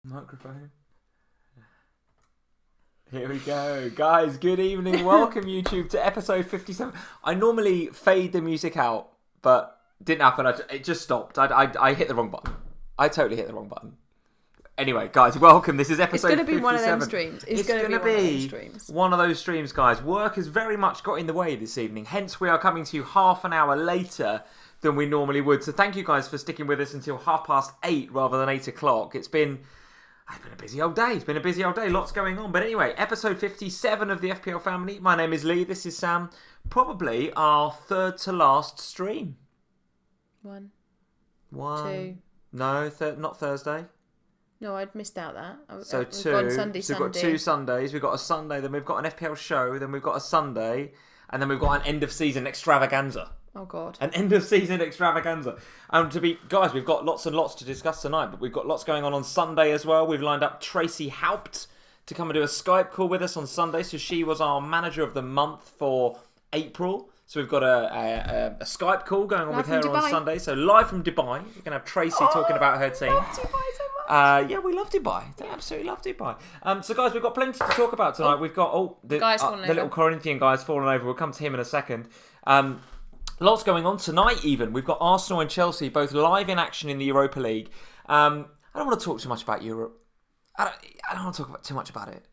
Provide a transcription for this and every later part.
Microphone. Here we go. Guys, good evening. Welcome, YouTube, to episode 57. I normally fade the music out, but didn't happen. It just stopped. I hit the wrong button. I totally hit the wrong button. Anyway, guys, welcome. This is episode 57. It's going to be one of them streams. It's going to be one of those streams. One of those streams, guys. Work has very much got in the way this evening. Hence, we are coming to you half an hour later than we normally would. So thank you, guys, for sticking with us until 8:30 rather than 8 o'clock. It's been a busy old day. Lots going on. But anyway, episode 57 of the FPL Family. My name is Lee. This is Sam. Probably our third to last stream. One. Two. No, not Thursday. No, I'd missed out that. So two. Gone Sunday. We've got 2 Sundays. We've got a Sunday, then we've got an FPL show, then we've got a Sunday, and then we've got an end of season extravaganza. Oh, God. An end of season extravaganza. Guys, we've got lots and lots to discuss tonight, but we've got lots going on Sunday as well. We've lined up Tracy Haupt to come and do a Skype call with us on Sunday. So she was our manager of the month for April. So we've got a Skype call going on with her on Sunday. So live from Dubai. We're going to have Tracy talking about her team. Love Dubai so much. Yeah, we love Dubai. They absolutely love Dubai. So, guys, we've got plenty to talk about tonight. We've got the little Corinthian guy's fallen over. We'll come to him in a second. Lots going on tonight even. We've got Arsenal and Chelsea both live in action in the Europa League. I don't want to talk too much about Europe. I don't want to talk too much about it.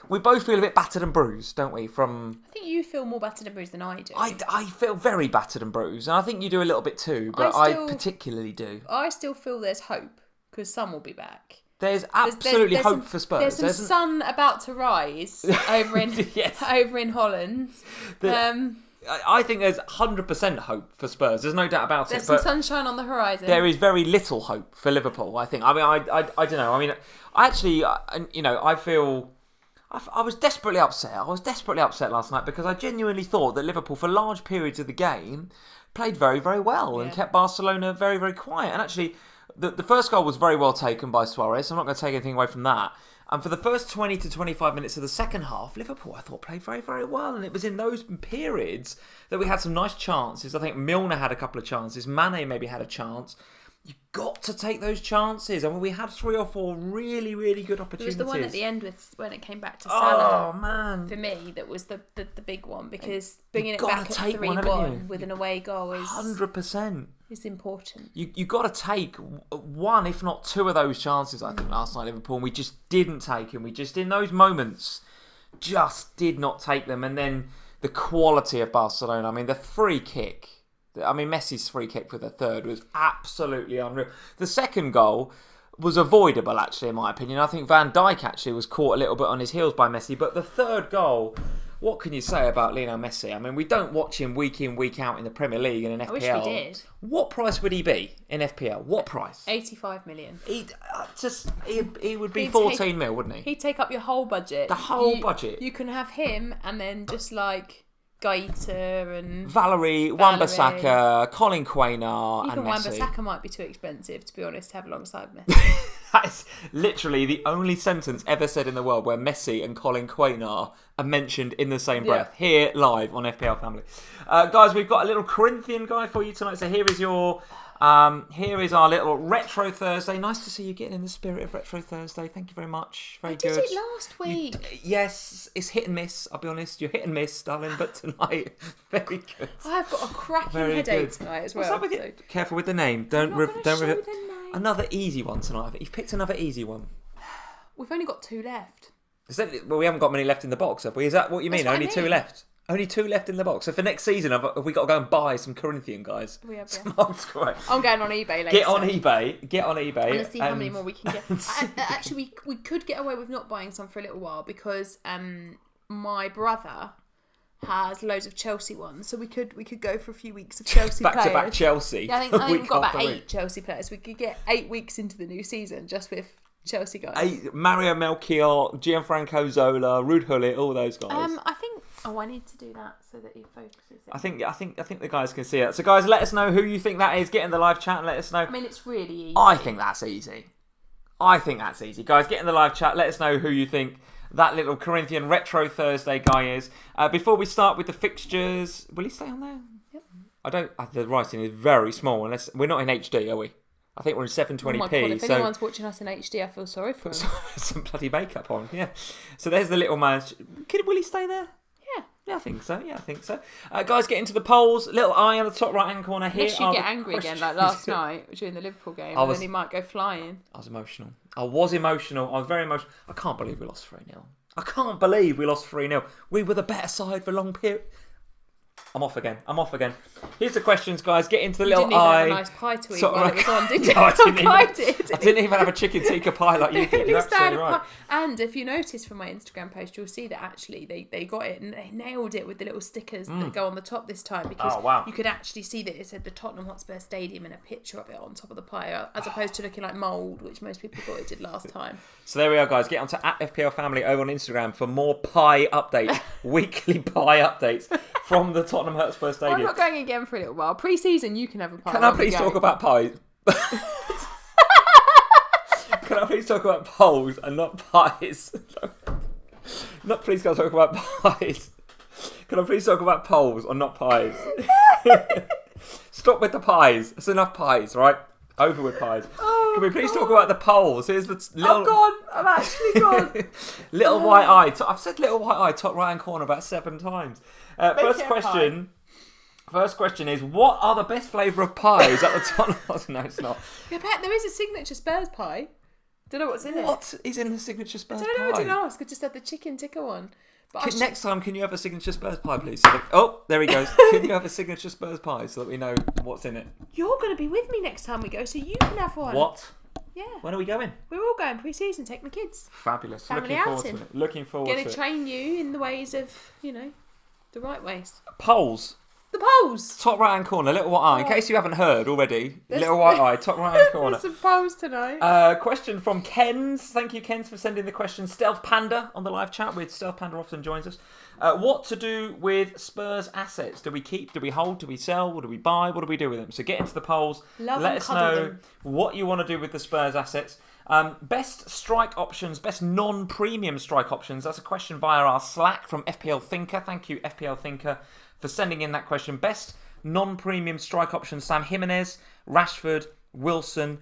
We both feel a bit battered and bruised, don't we? I think you feel more battered and bruised than I do. I feel very battered and bruised, and I think you do a little bit too, but I particularly do. I still feel there's hope, because Sun will be back. There's absolutely hope for Spurs. There's some sun about to rise over in over in Holland. I think there's 100% hope for Spurs. There's no doubt about it. There's some sunshine on the horizon. There is very little hope for Liverpool, I think. I mean, I don't know. I mean, I feel... I was desperately upset. Last night because I genuinely thought that Liverpool, for large periods of the game, played very, very well and kept Barcelona very, very quiet. And actually, the first goal was very well taken by Suarez. I'm not going to take anything away from that. And for the first 20 to 25 minutes of the second half, Liverpool, I thought, played very, very well. And it was in those periods that we had some nice chances. I think Milner had a couple of chances. Mane maybe had a chance. You've got to take those chances. I mean, we had 3 or 4 really, really good opportunities. It was the one at the end when it came back to Salah. Oh, man. For me, that was the big one. Because bringing it back at 3-1 with an away goal is... 100%. It's important. You got to take 1, if not 2 of those chances, I think, last night, Liverpool. And we just didn't take them. We just, in those moments, just did not take them. And then the quality of Barcelona. I mean, the free kick. Messi's free kick for the third was absolutely unreal. The second goal was avoidable, actually, in my opinion. I think Van Dijk actually was caught a little bit on his heels by Messi. But the third goal... What can you say about Lionel Messi? I mean, we don't watch him week in, week out in the Premier League and in FPL. I wish we did. What price would he be in FPL? What price? 85 million. He would be 14 mil, wouldn't he? He'd take up your whole budget. The whole budget. You can have him and then just like Gaeta and... Valerie, Wan-Bissaka, Colin Quaynor and Messi. Even Wan-Bissaka might be too expensive, to be honest, to have alongside Messi. That's literally the only sentence ever said in the world where Messi and Colin Quaynor are mentioned in the same breath. Here, live on FPL Family. Guys, we've got a little Corinthian guy for you tonight. So here is our little Retro Thursday. Nice to see you getting in the spirit of Retro Thursday. Thank you very much. Very good. I did it last week. Yes, it's hit and miss. I'll be honest. You're hit and miss, darling. But tonight, very good. I've got a cracking headache tonight as well. Careful with the name. Don't reveal. Another easy one tonight. You've picked another easy one. We've only got 2 left. Well, we haven't got many left in the box, have we? Is that what you mean? Only 2 left? Only 2 left in the box. So for next season, have we got to go and buy some Corinthian guys? We have, yeah. I'm going on eBay later. Get on eBay. Let's see how many more we can get. Actually, we could get away with not buying some for a little while because my brother has loads of Chelsea ones, so we could go for a few weeks of Chelsea players. Back-to-back Chelsea. Yeah, I think we've got about 8 Chelsea players. We could get 8 weeks into the new season just with Chelsea guys. Mario Melchior, Gianfranco Zola, Ruud Gullit, all those guys. I think. Oh, I need to do that so that he focuses. I think the guys can see it. So, guys, let us know who you think that is. Get in the live chat and let us know. I mean, it's really easy. I think that's easy. Guys, get in the live chat. Let us know who you think that little Corinthian Retro Thursday guy is. Before we start with the fixtures, will he stay on there? Yep. The writing is very small. Unless we're not in HD, are we? I think we're in 720p. Oh my God, if anyone's watching us in HD, I feel sorry for them. Some bloody makeup on, yeah. So there's the little man. Will he stay there? Yeah, I think so. Guys, get into the polls. Little eye on the top right-hand corner here. Unless you get angry again, like last night during the Liverpool game, and then he might go flying. I was emotional. I was very emotional. I can't believe we lost 3-0. I can't believe we lost 3-0. We were the better side for a long period. I'm off again. Here's the questions, guys. Get into the little eye. You didn't even have a nice pie to eat while it was on, did you? No, I did. I didn't even have a chicken tikka pie like you did. You're absolutely right. And if you notice from my Instagram post, you'll see that actually they got it and they nailed it with the little stickers that go on the top this time, because you could actually see that it said the Tottenham Hotspur Stadium and a picture of it on top of the pie, as opposed to looking like mould, which most people thought it did last time. So there we are, guys. Get onto @FPL Family over on Instagram for more pie updates, weekly pie updates from the Tottenham Hotspur Stadium. I'm not going again for a little while. Pre-season, you can have a pie. Can I please talk about pies? Can I please talk about polls and not pies? Not please can I talk about pies. Can I please talk about polls and not pies? Stop with the pies. It's enough pies, right? Over with pies. Oh, can we please talk about the polls? Here's the little... I'm gone. I'm actually gone. Little white eye. I've said little white eye top right hand corner about 7 times. First question is, what are the best flavour of pies at the Tottenham? No, it's not. Yeah, but there is a signature Spurs pie. Don't know what's in it. What is in the signature Spurs pie? I didn't ask. I just had the chicken tikka one. But next time, can you have a signature Spurs pie, please? There he goes. Can you have a signature Spurs pie so that we know what's in it? You're going to be with me next time we go, so you can have one. What? Yeah. When are we going? We're all going pre-season. Take my kids. Fabulous. Family Looking forward outing. to it. Looking forward to it. Going to train you in the ways of, the right ways. Polls. The polls. Top right hand corner, little white eye. In case you haven't heard already, little white eye, top right hand corner. There's some polls tonight. Question from Kens. Thank you, Kens, for sending the question. Stealth Panda on the live chat. With Stealth Panda often joins us. What to do with Spurs assets? Do we keep? Do we hold? Do we sell? What do we buy? What do we do with them? So get into the polls. Let us know what you want to do with the Spurs assets. Best strike options, best non-premium strike options. That's a question via our Slack from FPL Thinker. Thank you, FPL Thinker, for sending in that question. Best non-premium strike options: Sam Jimenez, Rashford, Wilson,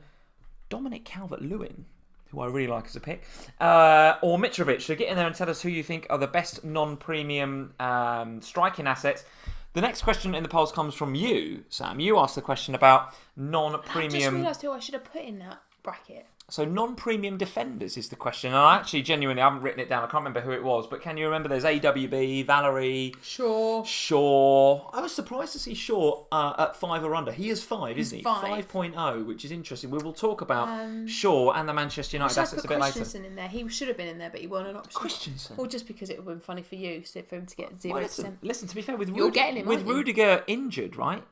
Dominic Calvert-Lewin, who I really like as a pick, or Mitrovic. So get in there and tell us who you think are the best non-premium striking assets. The next question in the polls comes from you, Sam. You asked the question about non-premium... I just realised who I should have put in that bracket. So non-premium defenders is the question. And I actually genuinely haven't written it down. I can't remember who it was. But can you remember there's AWB, Valerie... Shaw. I was surprised to see Shaw at 5 or under. He is 5, isn't he? 5.0, which is interesting. We will talk about Shaw and the Manchester United assets a bit later. Christensen in there. He should have been in there, but he wasn't an option. Christensen? Well, just because it would have been funny for you, so for him to get 0%. Well, listen, to be fair, with Rudiger injured, right?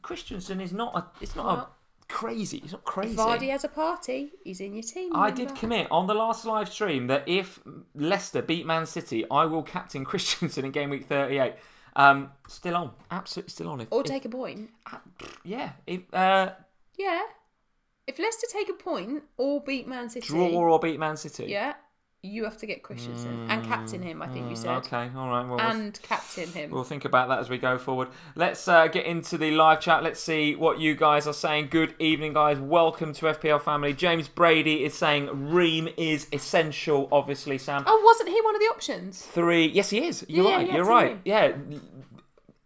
Christensen is not a... Crazy. He's not crazy. If Vardy has a party, he's in your team. I did commit on the last live stream that if Leicester beat Man City, I will captain Christensen in Gameweek 38. Still on. Absolutely still on. Take a point. Yeah. If Leicester take a point or beat Man City. Draw or beat Man City. Yeah. You have to get Christensen and captain him, I think you said. Okay, all right. Well, captain him. We'll think about that as we go forward. Let's get into the live chat. Let's see what you guys are saying. Good evening, guys. Welcome to FPL Family. James Brady is saying Ream is essential, obviously, Sam. Oh, wasn't he one of the options? 3. Yes, he is. You're right. Yeah.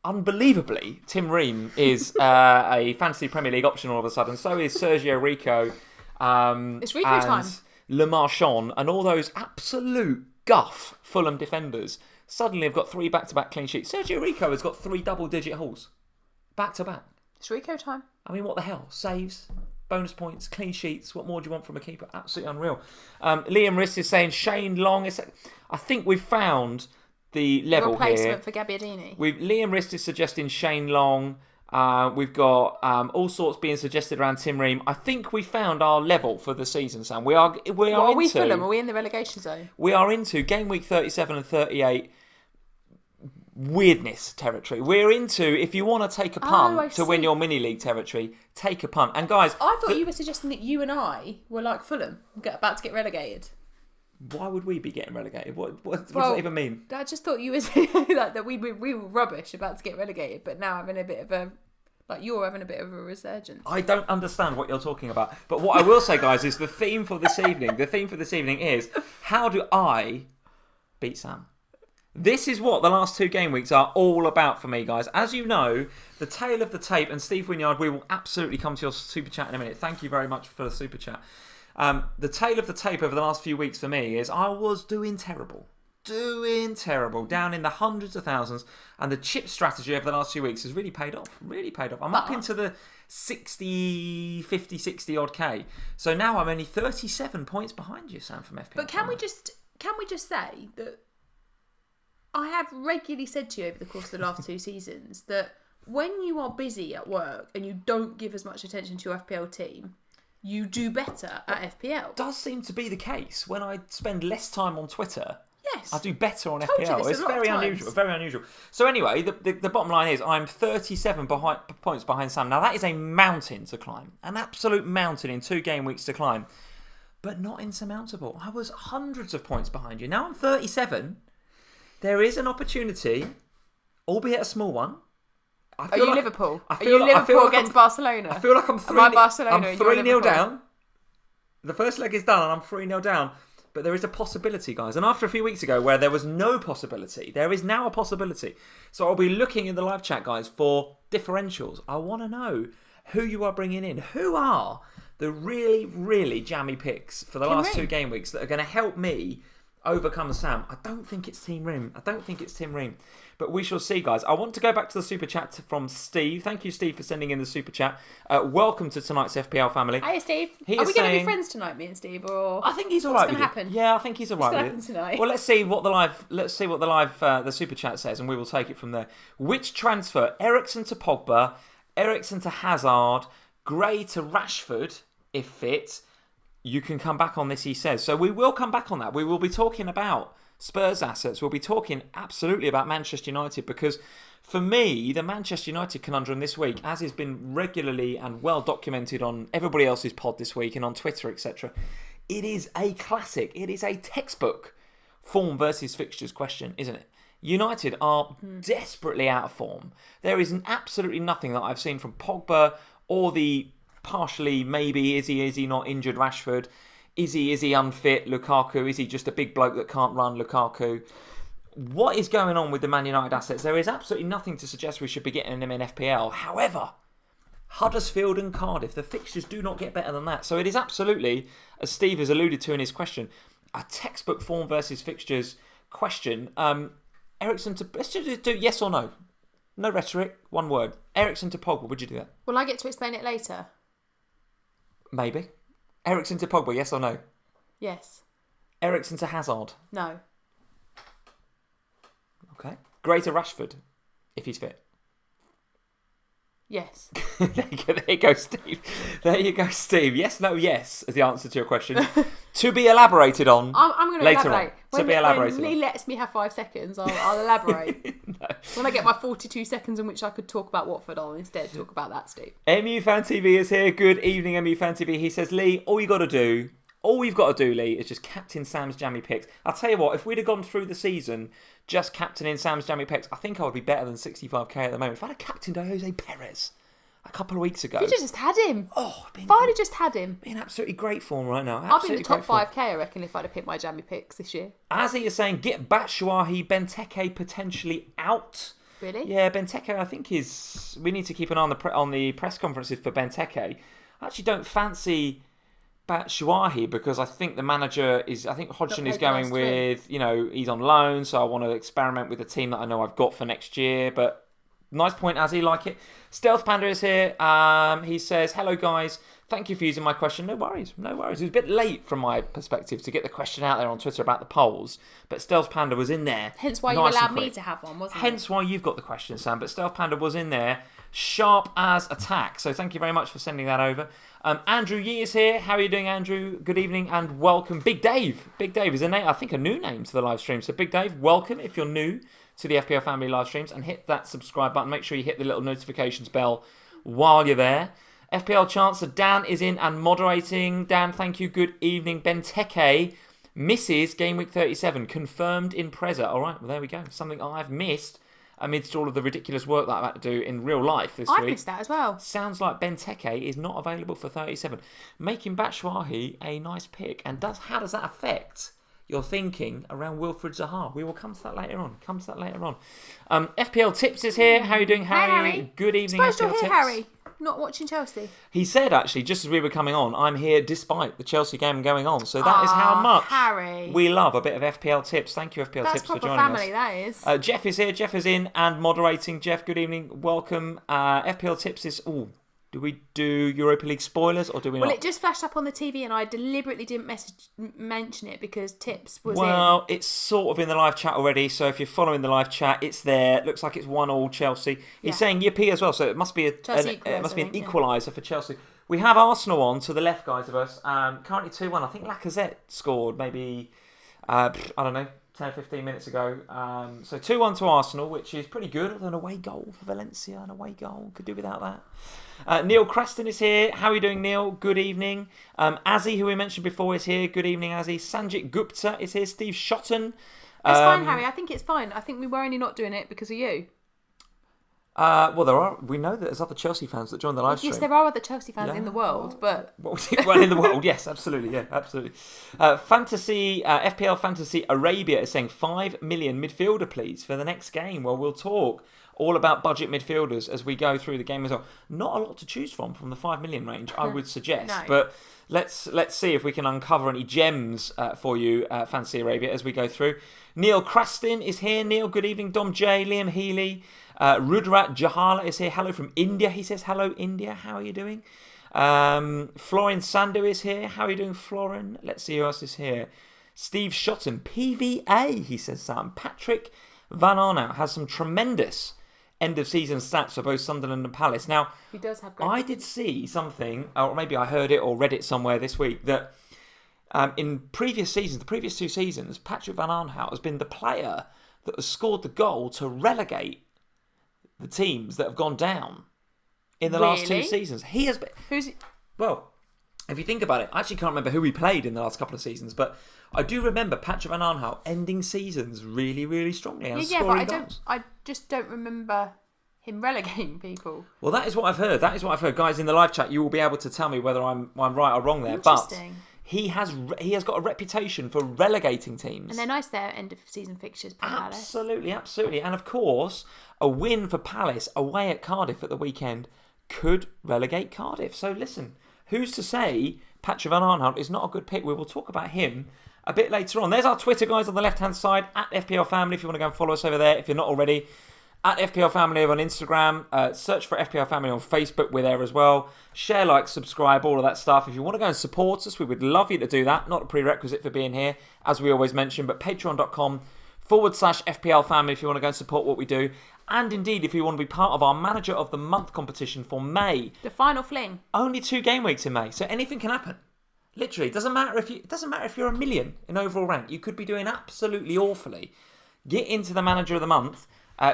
Unbelievably, Tim Ream is a fantasy Premier League option all of a sudden. So is Sergio Rico. It's Rico time. Le Marchand and all those absolute guff Fulham defenders suddenly have got 3 back-to-back clean sheets. Sergio Rico has got 3 double-digit hauls. Back-to-back. It's Rico time. I mean, what the hell? Saves, bonus points, clean sheets. What more do you want from a keeper? Absolutely unreal. Liam Riss is saying Shane Long. I think we've found the level replacement for Gabbiadini. Liam Riss is suggesting Shane Long. We've got all sorts being suggested around Tim Ream. I think we found our level for the season, Sam. Are we Fulham? Are we in the relegation zone? We are into game week 37 and 38 weirdness territory. We're into, if you want to take a punt to win your mini league territory, take a punt. And guys, I thought you were suggesting that you and I were like Fulham, about to get relegated. Why would we be getting relegated? What does that even mean? I just thought you were saying that we were rubbish, about to get relegated, but now having a bit of a Like you're having a bit of a resurgence. I don't understand what you're talking about. But what I will say, guys, is the theme for this evening. The theme for this evening is how do I beat Sam? This is what the last 2 game weeks are all about for me, guys. As you know, the tale of the tape, and Steve Wynyard, we will absolutely come to your super chat in a minute. Thank you very much for the super chat. The tale of the tape over the last few weeks for me is I was doing terrible, down in the hundreds of thousands, and the chip strategy over the last few weeks has really paid off. I'm up into the 50, 60 odd K. So now I'm only 37 points behind you, Sam, from FPL. But can we just say that I have regularly said to you over the course of the last 2 seasons that when you are busy at work and you don't give as much attention to your FPL team, you do better at FPL. It does seem to be the case. When I spend less time on Twitter, yes, I do better on Told FPL. It's very unusual. So anyway, the bottom line is I'm 37 points behind Sam. Now that is a mountain to climb. An absolute mountain in 2 game weeks to climb. But not insurmountable. I was hundreds of points behind you. Now I'm 37. There is an opportunity, albeit a small one. Are you Liverpool? Are you Liverpool against Barcelona? I feel like I'm 3-0 down. The first leg is done and I'm 3-0 down. But there is a possibility, guys. And after a few weeks ago where there was no possibility, there is now a possibility. So I'll be looking in the live chat, guys, for differentials. I want to know who you are bringing in. Who are the really, really jammy picks for the last 2 game weeks that are going to help me overcome Sam? I don't think it's Team Ream. But we shall see, guys. I want to go back to the super chat from Steve. Thank you, Steve, for sending in the super chat. Welcome to tonight's FPL family. Hiya, Steve. Are we going to be friends tonight, me and Steve, or I think he's all right. What's going to happen? Yeah, I think he's all right. What's going to happen tonight? Well, let's see what the super chat says, and we will take it from there. Which transfer? Eriksen to Pogba, Eriksen to Hazard, Gray to Rashford, if fit. You can come back on this, he says. So we will come back on that. We will be talking about Spurs assets. We'll be talking absolutely about Manchester United, because for me, the Manchester United conundrum this week, as has been regularly and well documented on everybody else's pod this week and on Twitter, etc., it is a classic. It is a textbook form versus fixtures question, isn't it? United are desperately out of form. There is absolutely nothing that I've seen from Pogba or the partially maybe is he not injured Rashford, is he unfit Lukaku, is he just a big bloke that can't run Lukaku? What is going on with the Man United assets? There is absolutely nothing to suggest we should be getting them in FPL. However, Huddersfield and Cardiff, the fixtures do not get better than that. So it is absolutely, as Steve has alluded to in his question, a textbook form versus fixtures question. Eriksen to, let's just do yes or no. No rhetoric, one word. Eriksen to Pogba, would you do that? Will I get to explain it later? Maybe. Eriksen to Pogba, yes or no? Yes. Eriksen to Hazard? No. Okay. Gray to Rashford, if he's fit? Yes. There you go, Steve. There you go, Steve. Yes, no, yes, is the answer to your question. To be elaborated on. I'm going to elaborate. To be elaborated when Lee lets me have 5 seconds, I'll elaborate. No. When I get my 42 seconds in which I could talk about Watford, I'll instead talk about that, Steve. MU Fan TV is here. Good evening, MU Fan TV. He says, Lee, all you've got to do, Lee, is just captain Sam's jammy picks. I'll tell you what, if we'd have gone through the season just captaining Sam's jammy picks, I think I would be better than 65k at the moment. If I had captained Jose Perez a couple of weeks ago. If you just had him. Oh, if I'd have just had him. In absolutely great form right now. I'd be in the top 5k, I reckon, if I'd have picked my jammy picks this year. As he is saying, get Batshuayi, Benteke potentially out. Really? Yeah, Benteke, I think is. We need to keep an eye on the press conferences for Benteke. I actually don't fancy Batshuayi because I think the manager is. I think Hodgson is going with. He's on loan, so I want to experiment with a team that I know I've got for next year. But nice point, as he like it. Stealth Panda is here. He says, "Hello guys, thank you for using my question." No worries. It was a bit late from my perspective to get the question out there on Twitter about the polls, but Stealth Panda was in there. Hence why you allowed me to have one, wasn't it? Hence why you've got the question, Sam. But Stealth Panda was in there, sharp as a tack. So thank you very much for sending that over. Andrew Yee is here. How are you doing, Andrew? Good evening and welcome. Big Dave. Big Dave is a new name to the live stream. So Big Dave, welcome if you're new to the FPL Family live streams, and hit that subscribe button. Make sure you hit the little notifications bell while you're there. FPL Chancellor Dan is in and moderating. Dan, thank you. Good evening. Benteke misses Gameweek 37. Confirmed in Preza. All right, well, there we go. Something I've missed amidst all of the ridiculous work that I've had to do in real life this I week. missed that as well. Sounds like Benteke is not available for 37, making Batshuayi a nice pick. And how does that affect your thinking around Wilfred Zaha? We will come to that later on. FPL Tips is here. How are you doing, Harry? Hey, Harry. Good evening, Surprised FPL you're here, Tips. Harry. Not watching Chelsea. He said, actually, just as we were coming on, I'm here despite the Chelsea game going on. So that is how much Harry. we love a bit of FPL Tips. Thank you, FPL Tips, for joining family, us. that is. Jeff is here. Jeff is in and moderating. Jeff, good evening. Welcome. FPL Tips is... do we do Europa League spoilers or do we not? Well, it just flashed up on the TV and I deliberately didn't mention it because Tips was Well, it's sort of in the live chat already, so if you're following the live chat, it's there. It looks like it's 1-1 Chelsea. He's saying yippee as well, so it must be an equaliser for Chelsea. We have Arsenal on to the left, guys, of us. Currently 2-1. I think Lacazette scored maybe, I don't know, 10 or 15 minutes ago. So 2-1 to Arsenal, which is pretty good. Although an away goal for Valencia, an away goal. Could do without that. Neil Creston is here. How are you doing, Neil? Good evening. Azzy, who we mentioned before, is here. Good evening, Azzy. Sanjit Gupta is here. Steve Shotton. It's fine, Harry. I think it's fine. I think we were only not doing it because of you. Well, we know that there's other Chelsea fans that join the live stream. Yes, there are other Chelsea fans in the world, but... Well, in the world, yes, absolutely, yeah, absolutely. FPL Fantasy Arabia is saying 5 million midfielder, please, for the next game. Well, we'll talk all about budget midfielders as we go through the game as well. Not a lot to choose from the 5 million range, I would suggest. No. But let's see if we can uncover any gems for you, Fantasy Arabia, as we go through. Neil Craston is here. Neil, good evening. Dom J, Liam Healy. Rudrat Jahala is here. Hello from India. He says, hello, India. How are you doing? Florin Sandu is here. How are you doing, Florin? Let's see who else is here. Steve Shotton. PVA, he says, Sam. Patrick Van Arnout has some tremendous end-of-season stats for both Sunderland and Palace. Now, he does have great. I did see something, or maybe I heard it or read it somewhere this week, that in previous seasons, the previous 2 seasons, Patrick Van Arnout has been the player that has scored the goal to relegate the teams that have gone down in the last 2 seasons. He has been... Well, if you think about it, I actually can't remember who he played in the last couple of seasons, but I do remember Patrick Van Arnout ending seasons really, really strongly and scoring goals. I just don't remember him relegating people. Well, that is what I've heard. Guys, in the live chat, you will be able to tell me whether I'm right or wrong there. Interesting. But he has got a reputation for relegating teams. And they're nice there, end of season fixtures for Palace. Absolutely. And of course, a win for Palace away at Cardiff at the weekend could relegate Cardiff. So listen, who's to say Patrick Van Arnout is not a good pick? We will talk about him a bit later on. There's our Twitter, guys, on the left-hand side, at FPL Family, if you want to go and follow us over there, if you're not already. At FPL Family on Instagram. Search for FPL Family on Facebook. We're there as well. Share, like, subscribe, all of that stuff. If you want to go and support us, we would love you to do that. Not a prerequisite for being here, as we always mention, but patreon.com/FPL Family if you want to go and support what we do. And indeed, if you want to be part of our Manager of the Month competition for May. The final fling. Only 2 game weeks in May, so anything can happen. Literally, it doesn't matter if you're a million in overall rank. You could be doing absolutely awfully. Get into the Manager of the Month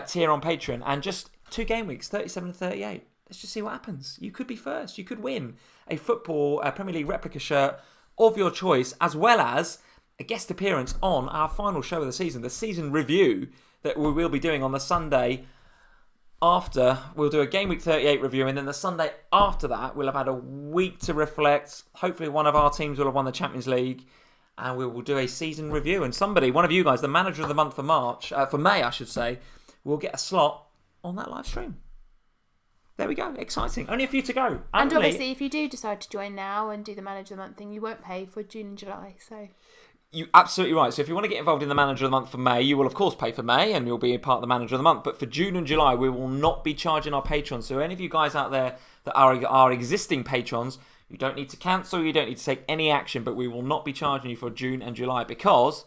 tier on Patreon, and just 2 game weeks, 37 to 38. Let's just see what happens. You could be first. You could win a football Premier League replica shirt of your choice, as well as a guest appearance on our final show of the season, the season review that we will be doing on the Sunday after. We'll do a Game Week 38 review, and then the Sunday after that, we'll have had a week to reflect. Hopefully one of our teams will have won the Champions League, and we will do a season review. And one of you guys, the Manager of the Month for May, I should say, will get a slot on that live stream. There we go. Exciting. Only a few to go. And obviously, if you do decide to join now and do the Manager of the Month thing, you won't pay for June and July. So you're absolutely right. So if you want to get involved in the Manager of the Month for May, you will of course pay for May and you'll be a part of the Manager of the Month. But for June and July, we will not be charging our patrons. So any of you guys out there that are our existing patrons, you don't need to cancel, you don't need to take any action, but we will not be charging you for June and July because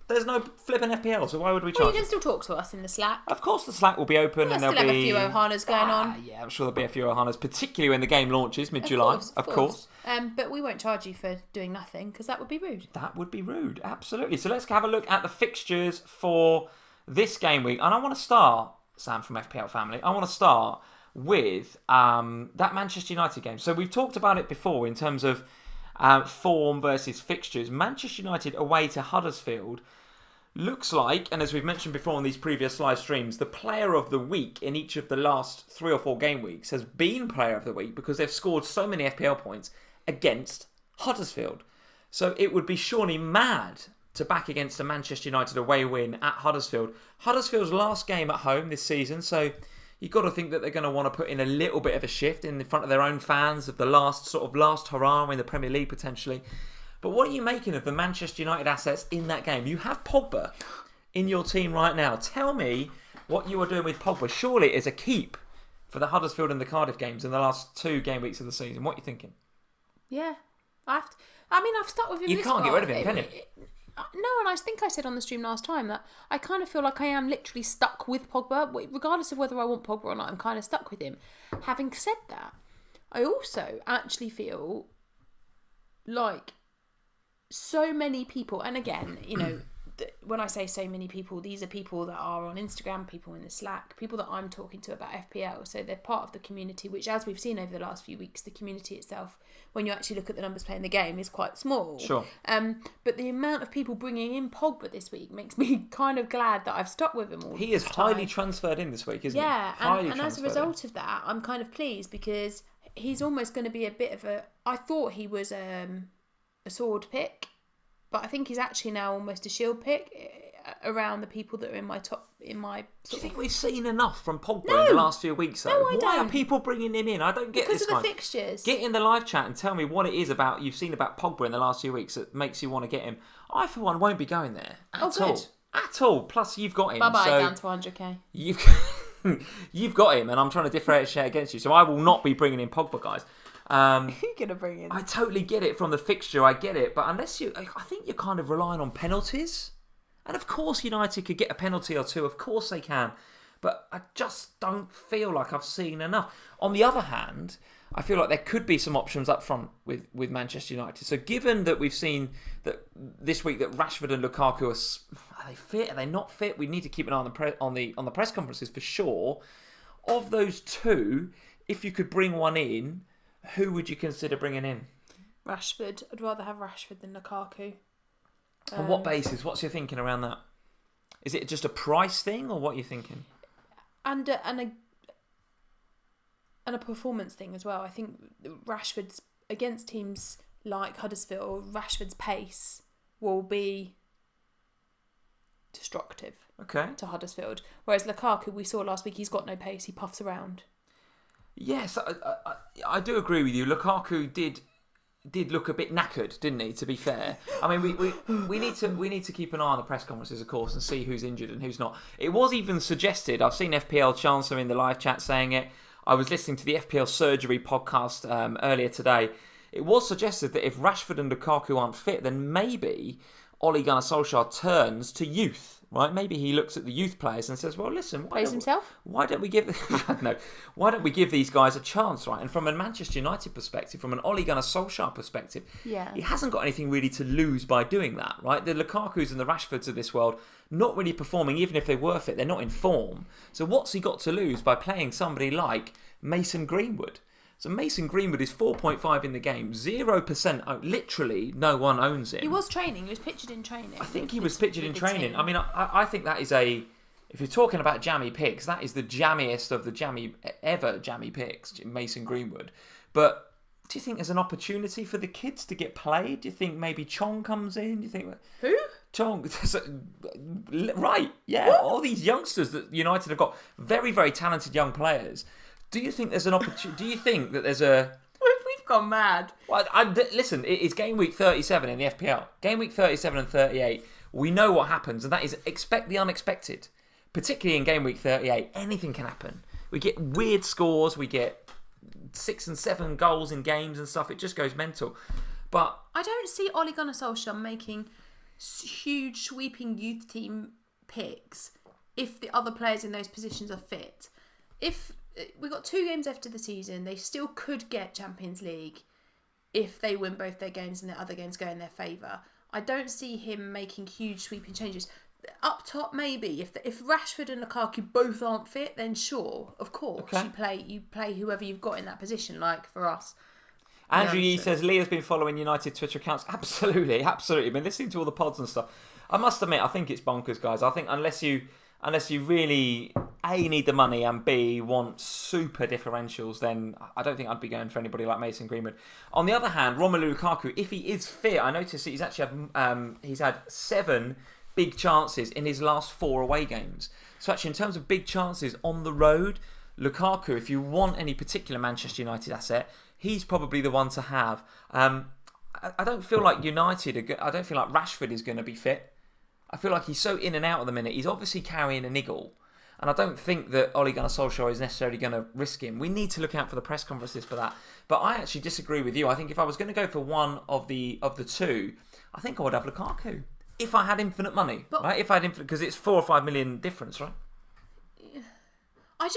there's no flipping FPL, so why would we charge? Well, you can still talk to us in the Slack. Of course, the Slack will be open, and there'll still be have a few Ohanas going on. Yeah, I'm sure there'll be a few Ohanas, particularly when the game launches mid-July. Of course. But we won't charge you for doing nothing because that would be rude. That would be rude, absolutely. So let's have a look at the fixtures for this game week, and I want to start, Sam from FPL Family. I want to start with that Manchester United game. So we've talked about it before in terms of form versus fixtures. Manchester United away to Huddersfield looks like, and as we've mentioned before on these previous live streams, the player of the week in each of the last 3 or 4 game weeks has been player of the week because they've scored so many FPL points against Huddersfield. So it would be surely mad to back against a Manchester United away win at Huddersfield. Huddersfield's last game at home this season, so you've got to think that they're going to want to put in a little bit of a shift in front of their own fans of the last hurrah in the Premier League potentially. But what are you making of the Manchester United assets in that game? You have Pogba in your team right now. Tell me what you are doing with Pogba. Surely it is a keep for the Huddersfield and the Cardiff games in the last 2 game weeks of the season. What are you thinking? Yeah. I've stuck with him. You can't get rid of him, can you? No, and I think I said on the stream last time that I kind of feel like I am literally stuck with Pogba. Regardless of whether I want Pogba or not, I'm kind of stuck with him. Having said that, I also actually feel like so many people, and again, when I say so many people, these are people that are on Instagram, people in the Slack, people that I'm talking to about FPL. So they're part of the community, which, as we've seen over the last few weeks, the community itself, when you actually look at the numbers playing the game, is quite small. Sure. But the amount of people bringing in Pogba this week makes me kind of glad that I've stuck with him all. He is highly transferred in this week, isn't he? Yeah, and as a result of that, I'm kind of pleased because he's almost going to be a bit of a. I thought he was a sword pick. But I think he's actually now almost a shield pick around the people that are in my top. Do you think we've seen enough from Pogba in the last few weeks? Though? No, I don't. Why are people bringing him in? I don't get because this. Because of the fixtures. Get in the live chat and tell me what it is about you've seen about Pogba in the last few weeks that makes you want to get him. I, for one, won't be going there at all. At all. Plus, you've got him. Bye-bye, so down to 100k. You've got him, and I'm trying to differentiate against you. So I will not be bringing in Pogba, guys. Who are you going to bring in? I totally get it from the fixture, I get it. But unless I think you're kind of relying on penalties. And of course United could get a penalty or 2. Of course they can. But I just don't feel like I've seen enough. On the other hand, I feel like there could be some options up front with Manchester United. So given that we've seen that this week that Rashford and Lukaku are they fit? Are they not fit? We need to keep an eye on the press conferences for sure. Of those 2, if you could bring one in, who would you consider bringing in? Rashford. I'd rather have Rashford than Lukaku. On what basis? What's your thinking around that? Is it just a price thing, or what are you thinking? And a performance thing as well. I think Rashford's against teams like Huddersfield, Rashford's pace will be destructive. Okay. To Huddersfield, whereas Lukaku, we saw last week, he's got no pace. He puffs around. Yes, I do agree with you. Lukaku did look a bit knackered, didn't he? To be fair, I mean, we need to keep an eye on the press conferences, of course, and see who's injured and who's not. It was even suggested. I've seen FPL Chancellor in the live chat saying it. I was listening to the FPL Surgery podcast earlier today. It was suggested that if Rashford and Lukaku aren't fit, then maybe Ole Gunnar Solskjaer turns to youth. Right? Maybe he looks at the youth players and says, "Well, listen, why don't we give these guys a chance, right?" And from a Manchester United perspective, from an Ole Gunnar Solskjaer perspective, he hasn't got anything really to lose by doing that, right? The Lukakus and the Rashfords of this world not really performing, even if they were fit, they're not in form. So what's he got to lose by playing somebody like Mason Greenwood? So Mason Greenwood is 4.5 in the game, 0%. Literally, no one owns him. He was training. He was pictured in training. I think he was pictured in training. I mean, I think that is if you're talking about jammy picks, that is the jammiest of the jammy picks, Mason Greenwood. But do you think there's an opportunity for the kids to get played? Do you think maybe Chong comes in? Do you think who? Chong, right? Yeah, what? All these youngsters that United have got, very, very talented young players. Do you think there's an opportunity? Do you think that there's a? What if we've gone mad? Well, listen, it is game week 37 in the FPL. Game week 37 and 38. We know what happens, and that is expect the unexpected. Particularly in game week 38, anything can happen. We get weird scores. We get 6 and 7 goals in games and stuff. It just goes mental. But I don't see Ole Gunnar Solskjaer making huge sweeping youth team picks if the other players in those positions are fit. If we've got 2 games after the season, they still could get Champions League if they win both their games and the other games go in their favour. I don't see him making huge sweeping changes. Up top, maybe. If Rashford and Lukaku both aren't fit, then sure, of course. Okay. You play whoever you've got in that position, like for us. Andrew Yee says, Leah's been following United Twitter accounts. Absolutely. Been listening to all the pods and stuff. I must admit, I think it's bonkers, guys. I think unless you really A, need the money, and B, want super differentials, then I don't think I'd be going for anybody like Mason Greenwood. On the other hand, Romelu Lukaku, if he is fit, I noticed that he's actually he's had 7 big chances in his last 4 away games. So actually, in terms of big chances on the road, Lukaku, if you want any particular Manchester United asset, he's probably the one to have. I don't feel like I don't feel like Rashford is going to be fit. I feel like he's so in and out at the minute. He's obviously carrying a niggle. And I don't think that Ole Gunnar Solskjaer is necessarily going to risk him. We need to look out for the press conferences for that. But I actually disagree with you. I think if I was going to go for one of the two, I think I would have Lukaku. If I had infinite money, right? If I had infinite, because it's 4 or 5 million difference, right? I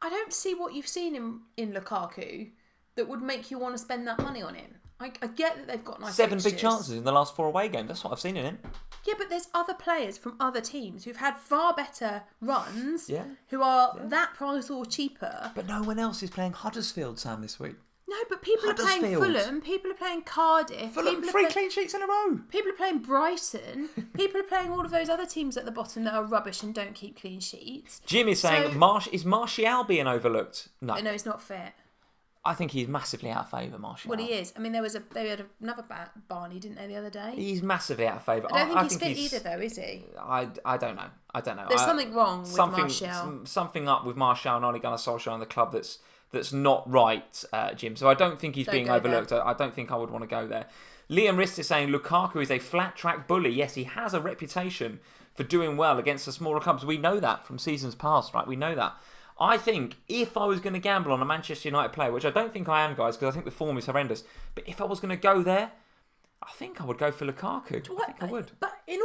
don't see what you've seen in Lukaku that would make you want to spend that money on him. I get that they've got nice 7 fixtures. big chances in the last 4 away games. That's what I've seen in him. Yeah, but there's other players from other teams who've had far better runs, who are that price or cheaper. But no one else is playing Huddersfield, Sam, this week. No, but people are playing Fulham, people are playing Cardiff. Fulham, 3 clean sheets in a row. People are playing Brighton. People are playing all of those other teams at the bottom that are rubbish and don't keep clean sheets. Jim is saying, is Martial being overlooked? No. No, he's not fit. I think he's massively out of favour, Martial. Well, he is. I mean, they had another Barney, didn't they, the other day? He's massively out of favour. I don't think he's fit either, though, is he? I don't know. There's something wrong with Martial. Something up with Martial and Ole Gunnar Solskjaer and the club that's not right, Jim. So I don't think he's being overlooked. I don't think I would want to go there. Liam Rist is saying Lukaku is a flat track bully. Yes, he has a reputation for doing well against the smaller clubs. We know that from seasons past, right? We know that. I think if I was going to gamble on a Manchester United player, which I don't think I am, guys, because I think the form is horrendous, but if I was going to go there, I think I would go for Lukaku. I think I would. But in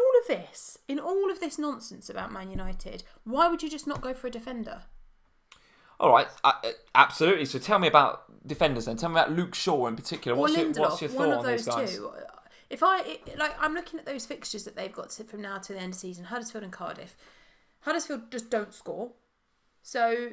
all of this nonsense about Man United, why would you just not go for a defender? All right, absolutely. So tell me about defenders then. Tell me about Luke Shaw in particular. What's your thought on these guys? Two. I'm looking at those fixtures that they've got from now to the end of the season, Huddersfield and Cardiff. Huddersfield just don't score. So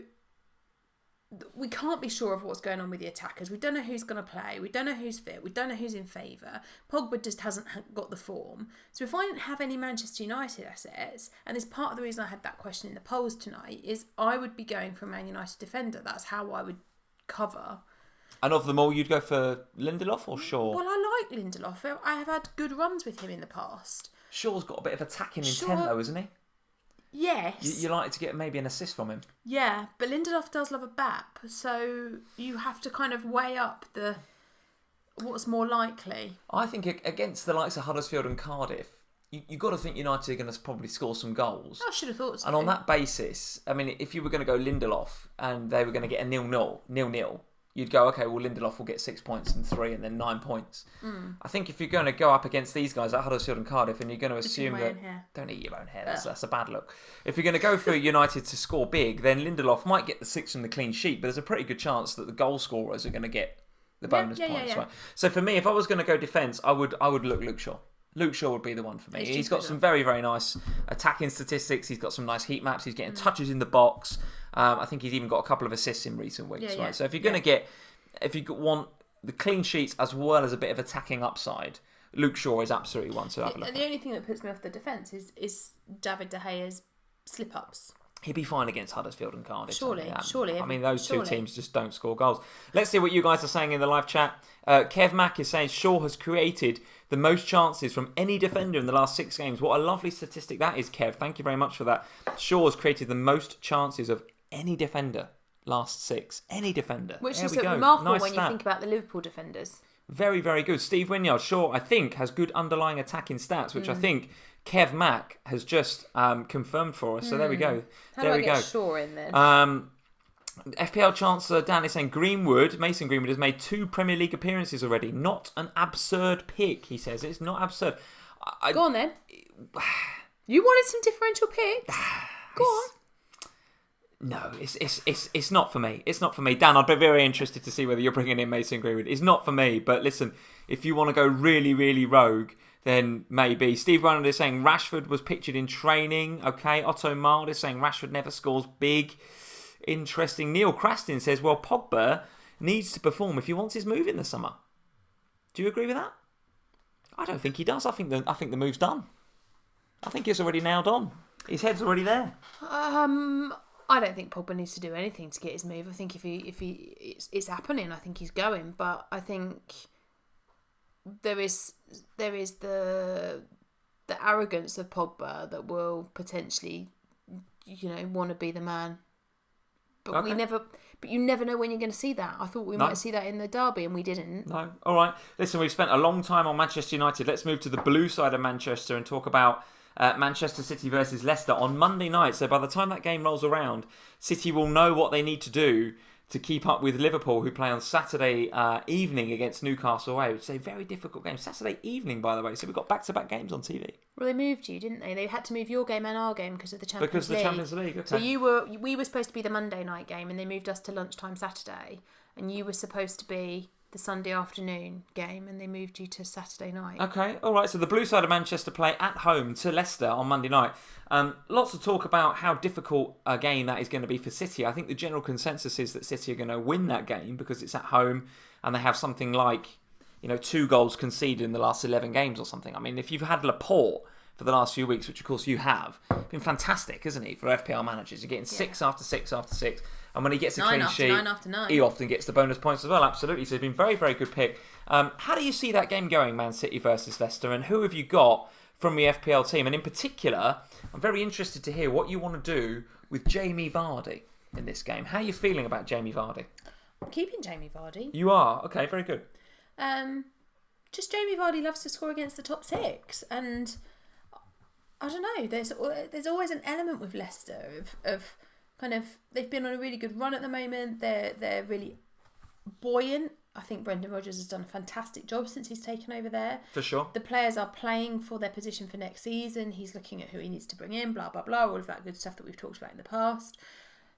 we can't be sure of what's going on with the attackers. We don't know who's going to play. We don't know who's fit. We don't know who's in favour. Pogba just hasn't got the form. So if I didn't have any Manchester United assets, and it's part of the reason I had that question in the polls tonight, is I would be going for a Man United defender. That's how I would cover. And of them all, you'd go for Lindelof or Shaw? Well, I like Lindelof. I have had good runs with him in the past. Shaw's got a bit of attacking intent though, isn't he? Yes. You like to get maybe an assist from him. Yeah, but Lindelof does love a bap, so you have to kind of weigh up what's more likely. I think against the likes of Huddersfield and Cardiff, you've got to think United are going to probably score some goals. I should have thought so. And on that basis, I mean, if you were going to go Lindelof and they were going to get a 0-0, you'd go, okay, well, Lindelof will get 6 points and 3 and then 9 points. I think if you're going to go up against these guys at Huddersfield and Cardiff and you're going to assume that... Don't eat your own hair, that's a bad look. If you're going to go for United to score big, then Lindelof might get the 6 from the clean sheet, but there's a pretty good chance that the goal scorers are going to get the bonus points. Right? So for me, if I was going to go defence, I would look Luke Shaw. Luke Shaw would be the one for me. He's got some very, very nice attacking statistics. He's got some nice heat maps. He's getting touches in the box. I think he's even got a couple of assists in recent weeks. Right? So if you're going to if you want the clean sheets as well as a bit of attacking upside, Luke Shaw is absolutely one to have a look at. The only thing that puts me off the defence is David De Gea's slip-ups. He'd be fine against Huddersfield and Cardiff. Surely. I mean, those two teams just don't score goals. Let's see what you guys are saying in the live chat. Kev Mack is saying Shaw has created the most chances from any defender in the last 6 games. What a lovely statistic that is, Kev. Thank you very much for that. Shaw has created the most chances of any defender. Last 6. Any defender. Which is remarkable when you think about the Liverpool defenders. Very, very good. Steve Wynyard, Shaw, I think, has good underlying attacking stats, which I think Kev Mack has just confirmed for us. So there we go. How do I get Shaw in then? FPL Chancellor Dan is saying Mason Greenwood has made 2 Premier League appearances already. Not an absurd pick, he says. It's not absurd. Go on then. You wanted some differential picks? Go on. No, it's not for me. It's not for me. Dan, I'd be very interested to see whether you're bringing in Mason Greenwood. It's not for me, but listen, if you want to go really, really rogue, then maybe. Steve Rowland is saying Rashford was pictured in training. Okay, Otto Mard is saying Rashford never scores big. Interesting. Neil Craston says, well, Pogba needs to perform if he wants his move in the summer. Do you agree with that? I don't think he does. I think the move's done. I think it's already nailed on. His head's already there. I don't think Pogba needs to do anything to get his move. I think if it's happening, I think he's going. But I think there is the arrogance of Pogba that will potentially, want to be the man. But you never know when you're going to see that. I thought we might see that in the derby, and we didn't. No. All right. Listen, we've spent a long time on Manchester United. Let's move to the blue side of Manchester and talk about Manchester City versus Leicester on Monday night. So by the time that game rolls around, City will know what they need to do to keep up with Liverpool, who play on Saturday evening against Newcastle away, which is a very difficult game. Saturday evening, by the way. So we've got back-to-back games on TV. Well, they moved you, didn't they? They had to move your game and our game because of the Champions League. Because of the Champions League, okay. So we were supposed to be the Monday night game, and they moved us to lunchtime Saturday, and you were supposed to be the Sunday afternoon game, and they moved you to Saturday night. Okay, all right. So the blue side of Manchester play at home to Leicester on Monday night. Lots of talk about how difficult a game that is going to be for City. I think the general consensus is that City are going to win that game because it's at home and they have something like 2 goals conceded in the last 11 games or something. I mean, if you've had Laporte for the last few weeks, which of course you have, been fantastic, isn't he, for FPL managers? You're getting 6 after 6 after 6. And when he gets a clean sheet, 9 after 9. He often gets the bonus points as well, absolutely. So it's been very, very good pick. How do you see that game going, Man City versus Leicester? And who have you got from the FPL team? And in particular, I'm very interested to hear what you want to do with Jamie Vardy in this game. How are you feeling about Jamie Vardy? I'm keeping Jamie Vardy. You are? Okay, very good. Just Jamie Vardy loves to score against the top 6. And I don't know, there's always an element with Leicester of kind of, they've been on a really good run at the moment. They're really buoyant. I think Brendan Rodgers has done a fantastic job since he's taken over there. For sure. The players are playing for their position for next season. He's looking at who he needs to bring in, blah, blah, blah, all of that good stuff that we've talked about in the past.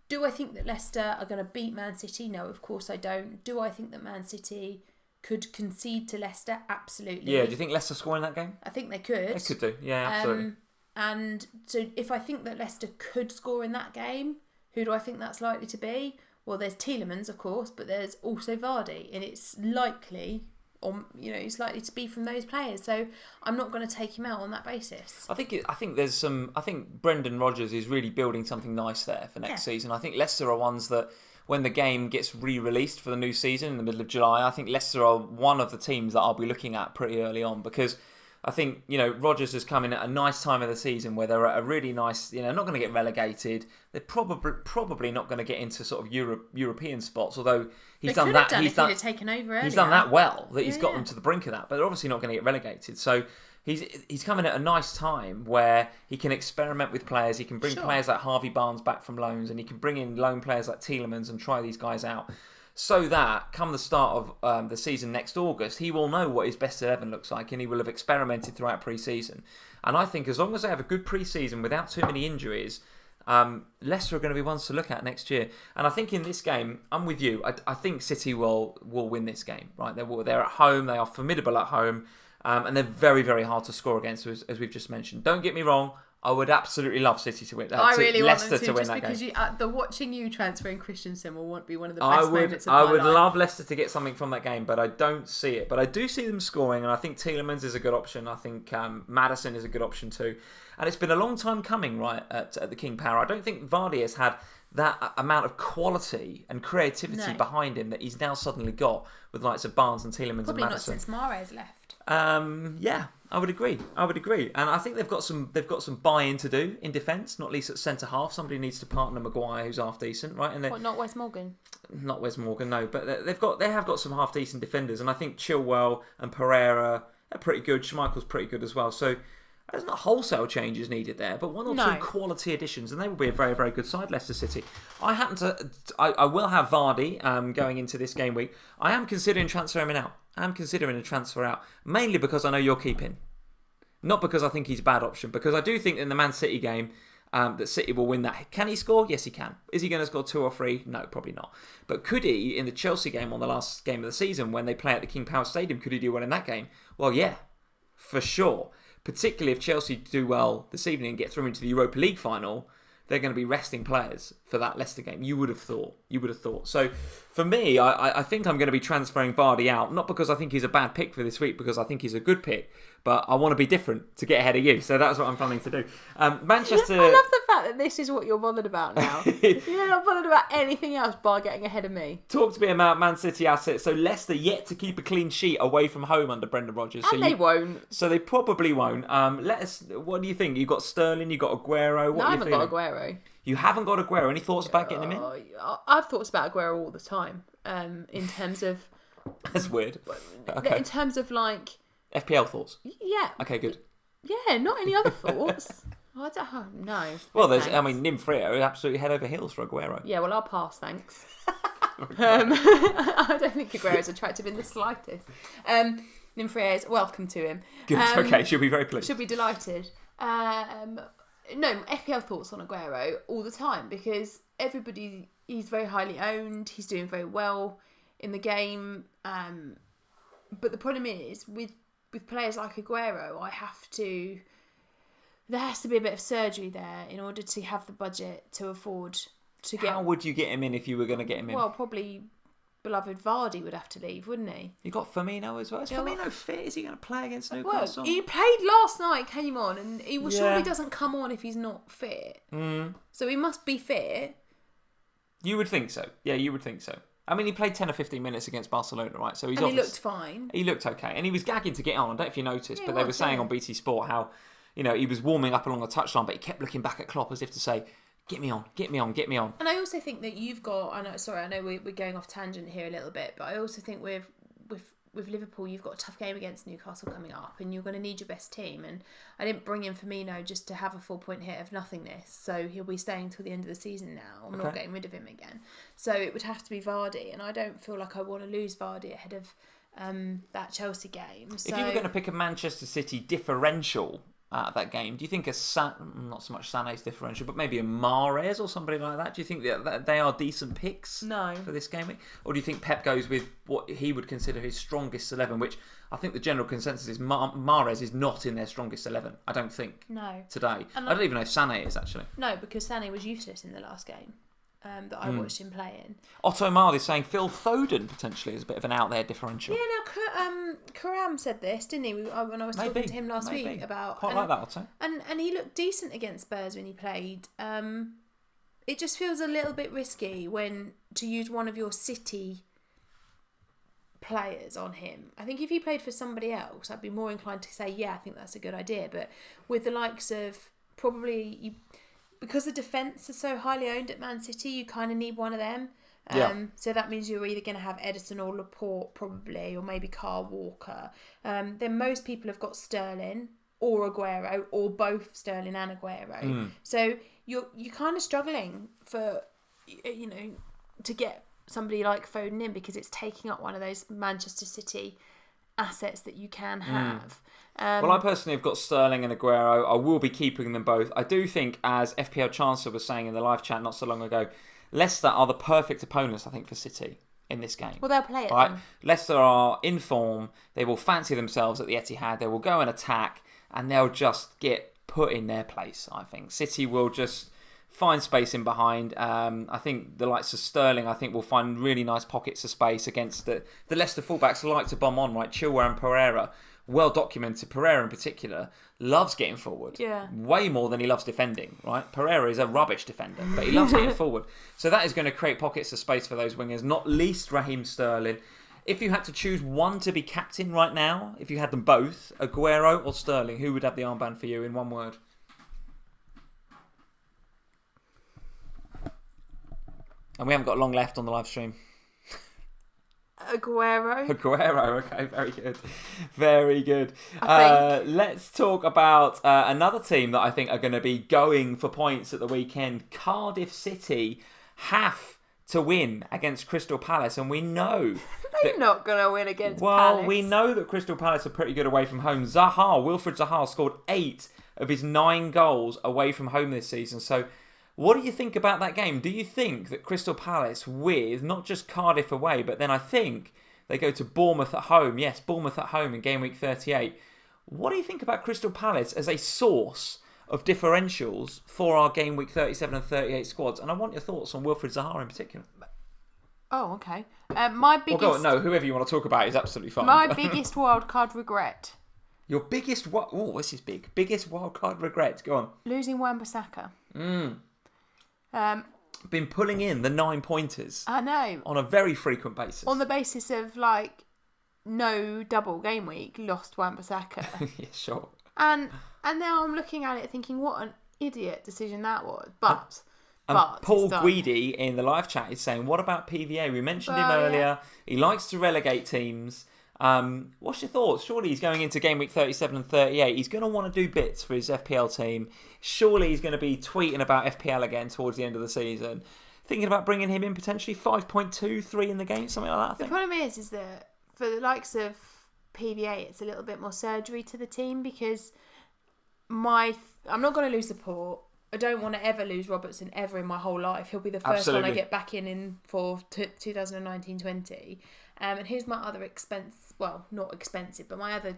Do I think that Leicester are going to beat Man City? No, of course I don't. Do I think that Man City could concede to Leicester? Absolutely. Yeah, do you think Leicester score in that game? I think they could. They could do, yeah, absolutely. And so if I think that Leicester could score in that game, who do I think that's likely to be? Well, there's Tielemans, of course, but there's also Vardy, and it's likely, it's likely to be from those players. So I'm not going to take him out on that basis. I think Brendan Rodgers is really building something nice there for next season. I think Leicester are ones that, when the game gets re-released for the new season in the middle of July, I think Leicester are one of the teams that I'll be looking at pretty early on, because I think, Rodgers has come in at a nice time of the season where they're at a really nice, not going to get relegated. They're probably not going to get into sort of European spots, although he's done that. He's taken over earlier. He's done that well, that he's got them to the brink of that, but they're obviously not going to get relegated. So he's coming at a nice time where he can experiment with players. He can bring players like Harvey Barnes back from loans, and he can bring in loan players like Tielemans and try these guys out. So that, come the start of the season next August, he will know what his best 11 looks like, and he will have experimented throughout pre-season. And I think as long as they have a good pre-season without too many injuries, Leicester are going to be ones to look at next year. And I think in this game, I'm with you. I think City will win this game. Right? They're at home. They are formidable at home, and they're very, very hard to score against, as we've just mentioned. Don't get me wrong. I would absolutely love City to win. I really want Leicester them to win just that because game. The watching you transferring Christensen will be one of the best moments of my life. I would love Leicester to get something from that game, but I don't see it. But I do see them scoring, and I think Tielemans is a good option. I think Maddison is a good option too. And it's been a long time coming, right, at the King Power. I don't think Vardy has had that amount of quality and creativity behind him that he's now suddenly got with the likes of Barnes and Tielemans and Maddison. Probably not since Mahrez left. Yeah, I would agree. And I think they've got some buy-in to do in defence, not least at centre half. Somebody needs to partner Maguire, who's half decent, right? And not Wes Morgan. Not Wes Morgan, no. But they have got some half decent defenders, and I think Chilwell and Pereira are pretty good. Schmeichel's pretty good as well. So there's not wholesale changes needed there, but one or two quality additions, and they will be a very, very good side, Leicester City. I will have Vardy going into this game week. I am considering transferring him out. I'm considering a transfer out, mainly because I know you're keeping. Not because I think he's a bad option, because I do think in the Man City game that City will win that. Can he score? Yes, he can. Is he going to score 2 or 3? No, probably not. But could he, in the Chelsea game on the last game of the season, when they play at the King Power Stadium, could he do well in that game? Well, yeah, for sure. Particularly if Chelsea do well this evening and get through into the Europa League final, they're going to be resting players for that Leicester game. You would have thought. So for me, I think I'm going to be transferring Vardy out, not because I think he's a bad pick for this week, because I think he's a good pick, but I want to be different to get ahead of you. So that's what I'm planning to do. Manchester... I love the fact that this is what you're bothered about now. You're not bothered about anything else by getting ahead of me. Talk to me about Man City assets. So Leicester yet to keep a clean sheet away from home under Brendan Rodgers. And they won't. So they probably won't. What do you think? You got Sterling, you got Aguero. No, I haven't got Aguero. You haven't got Aguero. Any thoughts about getting him in? I've thoughts about Aguero all the time. In terms of... That's weird. Okay. In terms of like... FPL thoughts? Yeah. Okay, good. Yeah, not any other thoughts. I don't know. Well, Nimfria is absolutely head over heels for Aguero. Yeah, well, I'll pass, thanks. I don't think Aguero is attractive in the slightest. Nimfria is welcome to him. Good, okay, she'll be very pleased. She'll be delighted. No, FPL thoughts on Aguero all the time because he's very highly owned, he's doing very well in the game. But the problem is, with players like Aguero, there has to be a bit of surgery there in order to have the budget to afford to get... How would you get him in if you were going to get him in? Well, probably beloved Vardy would have to leave, wouldn't he? You got Firmino as well. Is Firmino fit? Is he going to play against Newcastle? Well, he played last night, came on, and he surely doesn't come on if he's not fit. So he must be fit. You would think so. Yeah, you would think so. I mean, he played 10 or 15 minutes against Barcelona, right? So he looked fine. He looked okay. And he was gagging to get on. I don't know if you noticed, but they were saying on BT Sport how, he was warming up along the touchline, but he kept looking back at Klopp as if to say, get me on, get me on, get me on. And I also think that you've got... I know we're going off tangent here a little bit, but I also think with Liverpool, you've got a tough game against Newcastle coming up, and you're going to need your best team. And I didn't bring in Firmino just to have a 4-point hit of nothingness, so he'll be staying till the end of the season now. I'm not getting rid of him again. So it would have to be Vardy, and I don't feel like I want to lose Vardy ahead of that Chelsea game. So... If you were going to pick a Manchester City differential out of that game, do you think not so much Sané's differential, but maybe a Mahrez or somebody like that? Do you think that they are decent picks for this game week? Or do you think Pep goes with what he would consider his strongest 11, which I think the general consensus is Mahrez is not in their strongest 11, I don't think, today. And I don't even know if Sané is, actually. No, because Sané was useless in the last game that I watched him play in. Otto Marley is saying Phil Foden potentially is a bit of an out there differential. Yeah, now Karam said this, didn't he? When I was talking to him last week about... Quite like that, Otto. And he looked decent against Spurs when he played. It just feels a little bit risky to use one of your City players on him. I think if he played for somebody else, I'd be more inclined to say, yeah, I think that's a good idea. But with the likes of because the defence is so highly owned at Man City, you kind of need one of them. So that means you're either going to have Edison or Laporte probably, or maybe Kyle Walker. Then most people have got Sterling or Aguero, or both Sterling and Aguero. So you're kind of struggling for, to get somebody like Foden in, because it's taking up one of those Manchester City assets that you can have. Well, I personally have got Sterling and Aguero. I will be keeping them both. I do think, as FPL Chancellor was saying in the live chat not so long ago, Leicester are the perfect opponents, I think, for City in this game. Well, they'll play it. Right? Leicester are in form. They will fancy themselves at the Etihad. They will go and attack, and they'll just get put in their place, I think. City will just find space in behind. I think the likes of Sterling, will find really nice pockets of space against the Leicester fullbacks who like to bomb on, right? Chilwell and Pereira. Well documented. Pereira in particular loves getting forward. Yeah. Way more than he loves defending, right? Pereira is a rubbish defender, but he loves getting forward. So that is going to create pockets of space for those wingers, not least Raheem Sterling. If you had to choose one to be captain right now, if you had them both, Aguero or Sterling, who would have the armband for you in one word? And we haven't got long left on the live stream. Aguero, okay, very good. Very good. Let's talk about another team that I think are going to be going for points at the weekend. Cardiff City have to win against Crystal Palace, and we know... They're not going to win against Palace. Well, we know that Crystal Palace are pretty good away from home. Wilfred Zaha scored 8 of his 9 goals away from home this season, so... What do you think about that game? Do you think that Crystal Palace, with not just Cardiff away, but then I think they go to Bournemouth at home. Yes, Bournemouth at home in Gameweek 38. What do you think about Crystal Palace as a source of differentials for our game week 37 and 38 squads, and I want your thoughts on Wilfried Zaha in particular. Oh, okay. My biggest... Well, go on, no, whoever you want to talk about is absolutely fine. My biggest wildcard regret. Your biggest... Oh, this is big. Biggest wildcard regret. Go on. Losing Wan-Bissaka. Been pulling in the 9-pointers. I know. On a very frequent basis. On the basis of, like, no double game week, lost Wan-Bissaka. Yeah, sure. And now I'm looking at it thinking, what an idiot decision that was. But Paul Guidi in the live chat is saying, what about PVA? We mentioned him earlier. Yeah. He likes to relegate teams. What's your thoughts? Surely he's going into game week 37 and 38. He's going to want to do bits for his FPL team. Surely he's going to be tweeting about FPL again towards the end of the season. Thinking about bringing him in potentially 5.23 in the game, something like that, I think. The problem is that for the likes of PVA, it's a little bit more surgery to the team because I'm not going to lose Laporte. I don't want to ever lose Robertson ever in my whole life. He'll be the first one I get back in for 2019-20. And here's my other not expensive, but my other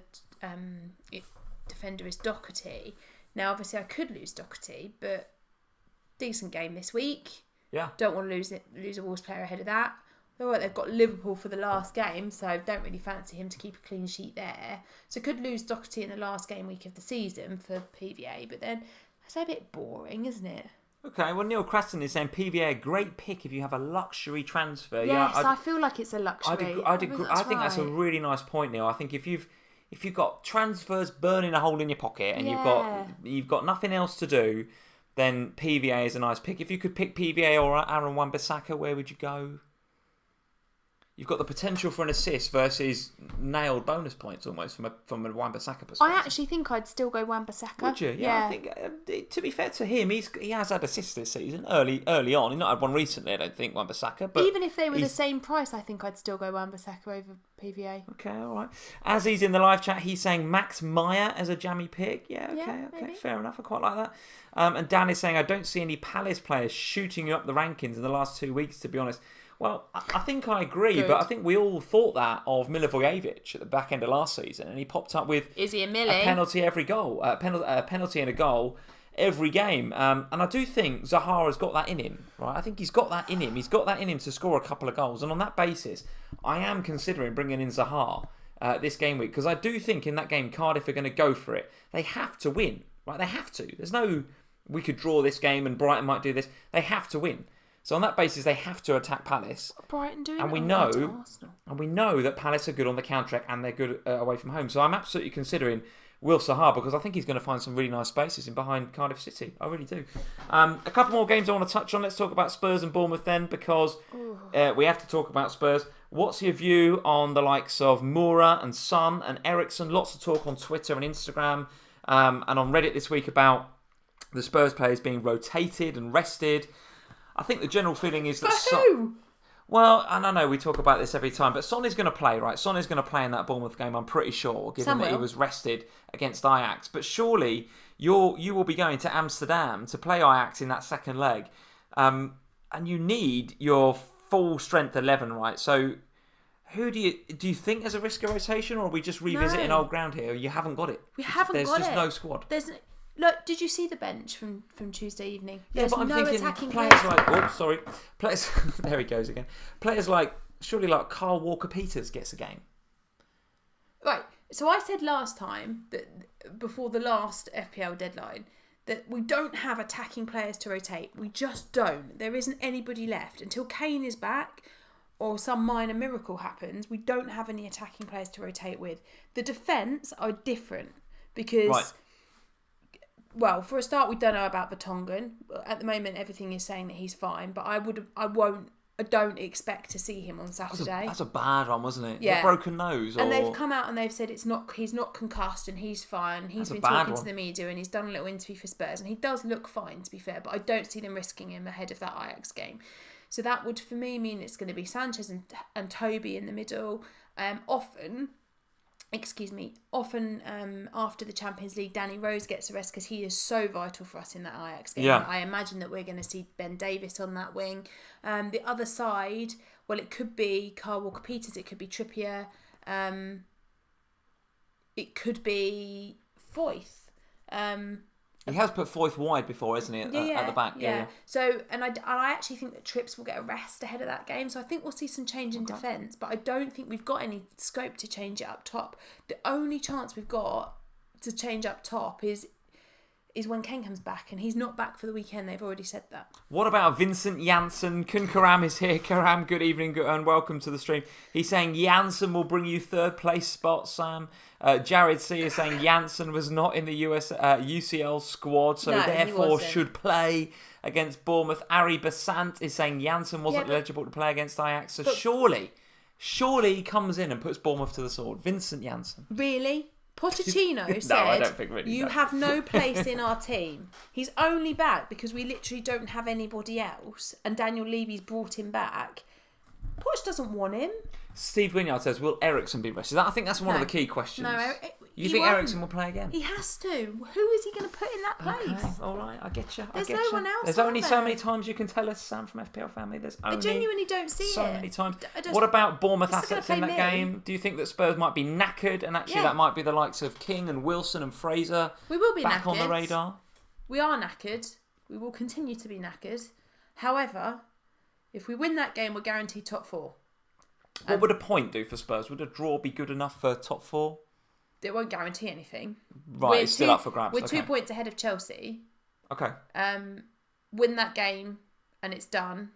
defender is Doherty. Now, obviously, I could lose Doherty, but decent game this week. Yeah. Don't want to lose a Wolves player ahead of that. They've got Liverpool for the last game, so don't really fancy him to keep a clean sheet there. So could lose Doherty in the last game week of the season for PVA, but then that's a bit boring, isn't it? Okay, well, Neil Craston is saying PVA a great pick if you have a luxury transfer. Yes, I feel like it's a luxury. I think that's a really nice point, Neil. I think if you've got transfers burning a hole in your pocket and you've got nothing else to do, then PVA is a nice pick. If you could pick PVA or Aaron Wan-Bissaka, where would you go? You've got the potential for an assist versus nailed bonus points almost from a Wan-Bissaka perspective. I actually think I'd still go Wan-Bissaka. Would you? Yeah. I think to be fair to him, he has had assists this season early on. He's not had one recently, I don't think, Wan-Bissaka. But even if they were the same price, I think I'd still go Wan-Bissaka over PVA. Okay, all right. As he's in the live chat, he's saying Max Meyer as a jammy pick. Yeah, okay, maybe. Fair enough. I quite like that. And Dan is saying, I don't see any Palace players shooting you up the rankings in the last 2 weeks, to be honest. Well, I think I agree, Good. but I think we all thought that of Milivojevic at the back end of last season, and he popped up with a penalty every goal, penalty and a goal every game. And I do think Zaha's got that in him, right? I think he's got that in him. He's got that in him to score a couple of goals, and on that basis, I am considering bringing in Zaha this game week because I do think in that game Cardiff are going to go for it. They have to win, right? They have to. There's no we could draw this game and Brighton might do this. They have to win. So on that basis, they have to attack Palace. Brighton doing and we know that Palace are good on the counter-attack and they're good away from home. So I'm absolutely considering Wilf Zaha because I think he's going to find some really nice spaces in behind Cardiff City. I really do. A couple more games I want to touch on. Let's talk about Spurs and Bournemouth then because we have to talk about Spurs. What's your view on the likes of Moura and Son and Ericsson? Lots of talk on Twitter and Instagram and on Reddit this week about the Spurs players being rotated and rested. I think the general feeling is that who? Well, and I know we talk about this every time, but Son is going to play, right? Son is going to play in that Bournemouth game, I'm pretty sure, given that he was rested against Ajax. But surely you will be going to Amsterdam to play Ajax in that second leg, and you need your full strength 11, right? So who do you think there's a risk of rotation, or are we just revisiting old ground here? You haven't got it. There's just no squad. Look, did you see the bench from Tuesday evening? Yeah, but I'm thinking players like... Players... there he goes again. Players like... Surely like Carl Walker-Peters gets a game. Right. So I said last time, that before the last FPL deadline, that we don't have attacking players to rotate. We just don't. There isn't anybody left. Until Kane is back or some minor miracle happens, we don't have any attacking players to rotate with. The defence are different because... Right. Well, for a start, we don't know about Vertonghen. At the moment, everything is saying that he's fine, but I don't expect to see him on Saturday. That's a bad one, wasn't it? Yeah. A broken nose. And they've come out and they've said he's not concussed and he's fine. He's been talking to the media and he's done a little interview for Spurs and he does look fine, to be fair, but I don't see them risking him ahead of that Ajax game. So that would, for me, mean it's going to be Sanchez and Toby in the middle. Often after the Champions League, Danny Rose gets a rest because he is so vital for us in that Ajax game. Yeah. I imagine that we're going to see Ben Davies on that wing. The other side, well, it could be Carl Walker-Peters, it could be Trippier, it could be Foyth. He has put Foyth wide before, isn't he? At the back. Yeah. So, and I actually think that Trips will get a rest ahead of that game. So I think we'll see some change in defence, but I don't think we've got any scope to change it up top. The only chance we've got to change up top is when Kane comes back, and he's not back for the weekend. They've already said that. What about Vincent Janssen? Kun Karam is here. Karam, good evening and welcome to the stream. He's saying Janssen will bring you third place spot, Sam. Jared C is saying Janssen was not in the UCL squad, so therefore should play against Bournemouth. Ari Basant is saying Janssen wasn't eligible to play against Ajax, so surely he comes in and puts Bournemouth to the sword. Vincent Janssen. Really? Pochettino said, I don't think really, you have no place in our team. He's only back because we literally don't have anybody else, and Daniel Levy's brought him back. Poch doesn't want him. Steve Wynyard says, will Ericsson be rested? I think that's one of the key questions. No, you think Ericsson will play again? He has to. Who is he going to put in that place? Okay, all right, I get you. There's no one else. There's only so many times you can tell us, Sam from FPL Family. There's only I genuinely don't see so many times. What about Bournemouth assets in that game? Do you think that Spurs might be knackered, and actually that might be the likes of King and Wilson and Fraser? We will be back knackered. On the radar. We are knackered. We will continue to be knackered. However, if we win that game, we're guaranteed top 4. What would a point do for Spurs? Would a draw be good enough for top 4? It won't guarantee anything. Right, it's still up for grabs. We're 2 points ahead of Chelsea. Okay. Win that game and it's done.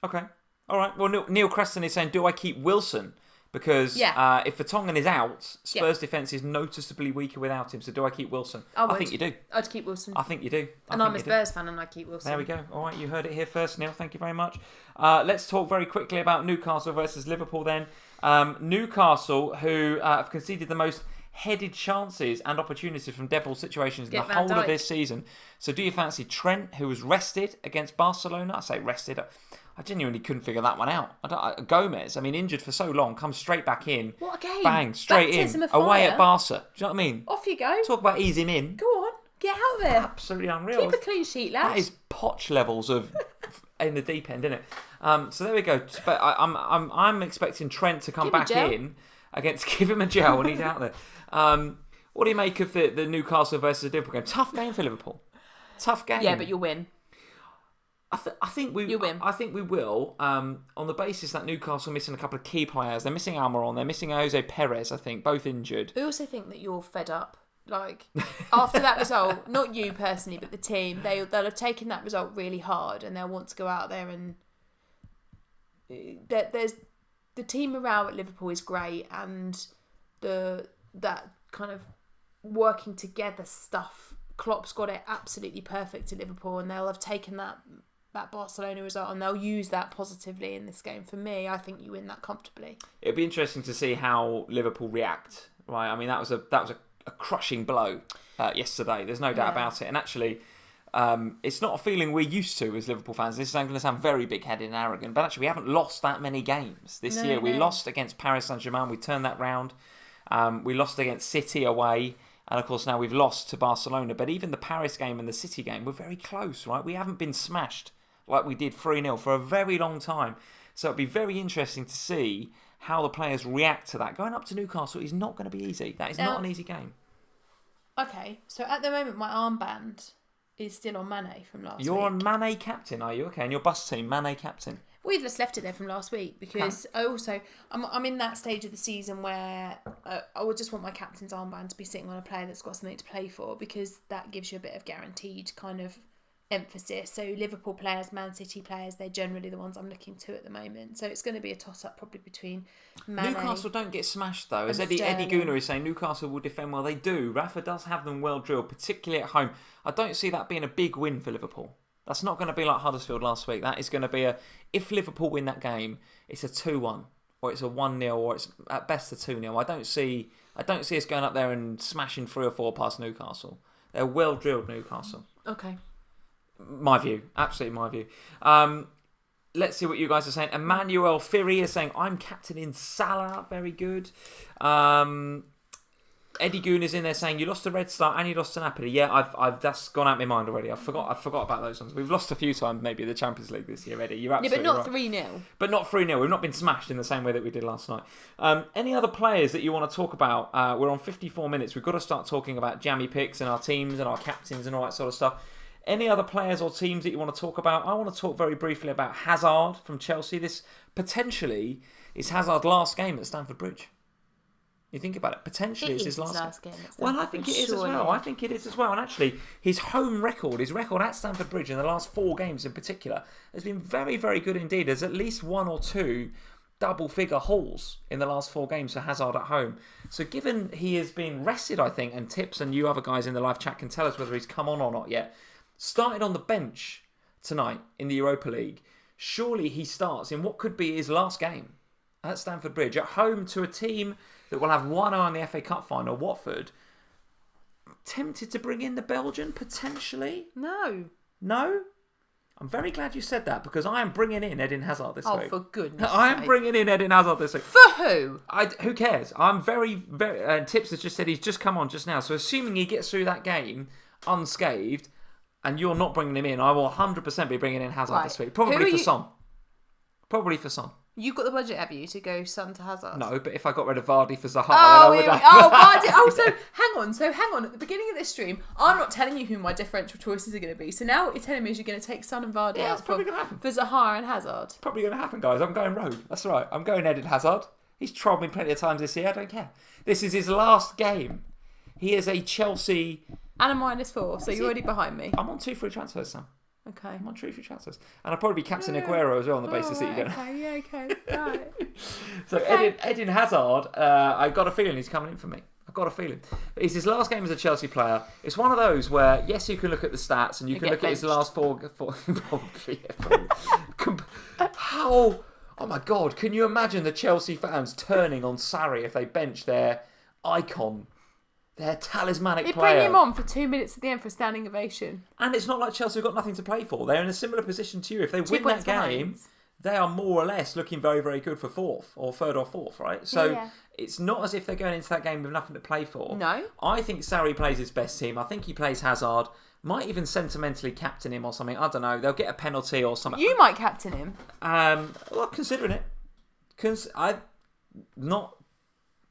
Okay. All right. Well, Neil Creston is saying, do I keep Wilson? Because if Vertonghen is out, Spurs' defence is noticeably weaker without him. So do I keep Wilson? I think you do. I'd keep Wilson. I think you do. And I'm a Spurs fan and I keep Wilson. There we go. All right, you heard it here first, Neil. Thank you very much. Let's talk very quickly about Newcastle versus Liverpool then. Newcastle, who have conceded the most headed chances and opportunities from dead ball situations in the whole of this season. So do you fancy Trent, who was rested against Barcelona? I say rested. I genuinely couldn't figure that one out. Gomez, injured for so long, comes straight back in. What a game. Bang, straight in. Away at Barca. Do you know what I mean? Off you go. Talk about ease him in. Go on. Get out of there. Absolutely unreal. Keep a clean sheet, lad. That is Poch levels of in the deep end, isn't it? So there we go. But I'm expecting Trent to come back in against. Give him a gel when he's out there. What do you make of the Newcastle versus Liverpool game? Tough game for Liverpool. Tough game. Yeah, but you'll win. I think we will. On the basis that Newcastle are missing a couple of key players. They're missing Almiron. They're missing Jose Perez. I think both injured. I also think that you're fed up. Like after that result, not you personally, but the team. They'll have taken that result really hard, and they'll want to go out there and there's the team morale at Liverpool is great, and that kind of working together stuff. Klopp's got it absolutely perfect at Liverpool, and they'll have taken that Barcelona result and they'll use that positively in this game. For me, I think you win that comfortably. It'd be interesting to see how Liverpool react. Right, that was a crushing blow yesterday. There's no doubt about it. And actually, it's not a feeling we're used to as Liverpool fans. This is going to sound very big-headed and arrogant, but actually we haven't lost that many games this year. We lost against Paris Saint-Germain. We turned that round. We lost against City away. And of course now we've lost to Barcelona. But even the Paris game and the City game were very close, right? We haven't been smashed like we did 3-0 for a very long time. So it'll be very interesting to see how the players react to that. Going up to Newcastle is not going to be easy. That is not an easy game. Okay, so at the moment my armband is still on Mane from last week. You're on Mane captain, are you? Okay, and your bus team, Mane captain. We just left it there from last week because I'm in that stage of the season where I would just want my captain's armband to be sitting on a player that's got something to play for, because that gives you a bit of guaranteed kind of emphasis. So Liverpool players, Man City players, they're generally the ones I'm looking to at the moment. So it's going to be a toss-up probably between Mane. Newcastle don't get smashed though. As Eddie Gooner is saying, Newcastle will defend well. They do. Rafa does have them well drilled, particularly at home. I don't see that being a big win for Liverpool. That's not going to be like Huddersfield last week. That is going to be if Liverpool win that game, it's a 2-1 or it's a 1-0 or it's at best a 2-0. I don't see us going up there and smashing 3 or 4 past Newcastle. They're well drilled, Newcastle. Okay. My view, absolutely my view. Let's see what you guys are saying. Emmanuel Firi is saying, I'm captain in Salah. Very good. Eddie Goon is in there saying you lost to Red Star and you lost to Napoli. Yeah, I've that's gone out of my mind already. I forgot about those ones. We've lost a few times maybe in the Champions League this year, Eddie. You're absolutely but not right. 3-0. But not 3-0. We've not been smashed in the same way that we did last night. Any other players that you want to talk about? We're on 54 minutes. We've got to start talking about jammy picks and our teams and our captains and all that sort of stuff. Any other players or teams that you want to talk about? I want to talk very briefly about Hazard from Chelsea. This potentially is Hazard's last game at Stamford Bridge. You think about it. Potentially, it's his last game. Well, I think it is as well. I think it is as well. And actually, his home record, his record at Stamford Bridge in the last 4 games in particular, has been very, very good indeed. There's at least 1 or 2 double-figure hauls in the last 4 games for Hazard at home. So given he has been rested, I think, and Tips and you other guys in the live chat can tell us whether he's come on or not yet, started on the bench tonight in the Europa League, surely he starts in what could be his last game at Stamford Bridge, at home to a team that will have one eye on the FA Cup final, Watford. Tempted to bring in the Belgian, potentially? No? I'm very glad you said that, because I am bringing in Eden Hazard this week. Oh, for goodness sake. I am bringing in Eden Hazard this week. For who? Who cares? I'm very, very... Tips has just said he's just come on just now, so assuming he gets through that game unscathed, and you're not bringing him in, I will 100% be bringing in Hazard this week. Probably for Son. You've got the budget, have you, to go Son to Hazard? No, but if I got rid of Vardy for Zaha, Vardy. So hang on. At the beginning of this stream, I'm not telling you who my differential choices are going to be. So now what you're telling me is you're going to take Son and Vardy out for Zaha and Hazard. It's probably going to happen, guys. I'm going rogue. That's right. I'm going Eden Hazard. He's trolled me plenty of times this year. I don't care. This is his last game. He is a Chelsea... And a -4, so you're already behind me. I'm on 2 free transfers, Sam. Okay. I'm on 2 free transfers. And I'll probably be captain Aguero as well on the basis that you're going to... Okay, right. So Eden Hazard, I've got a feeling he's coming in for me. I've got a feeling. It's his last game as a Chelsea player. It's one of those where, yes, you can look at the stats and you can look at his last 4 How... Oh my God, can you imagine the Chelsea fans turning on Sarri if they bench their icon? Their talismanic player. Bring him on for 2 minutes at the end for a standing ovation. And it's not like Chelsea have got nothing to play for. They're in a similar position to you. If they win that game, they are more or less looking very, very good for 4th or 3rd or 4th, right? So it's not as if they're going into that game with nothing to play for. No. I think Sarri plays his best team. I think he plays Hazard. Might even sentimentally captain him or something. I don't know. They'll get a penalty or something. You might captain him. Well, considering it.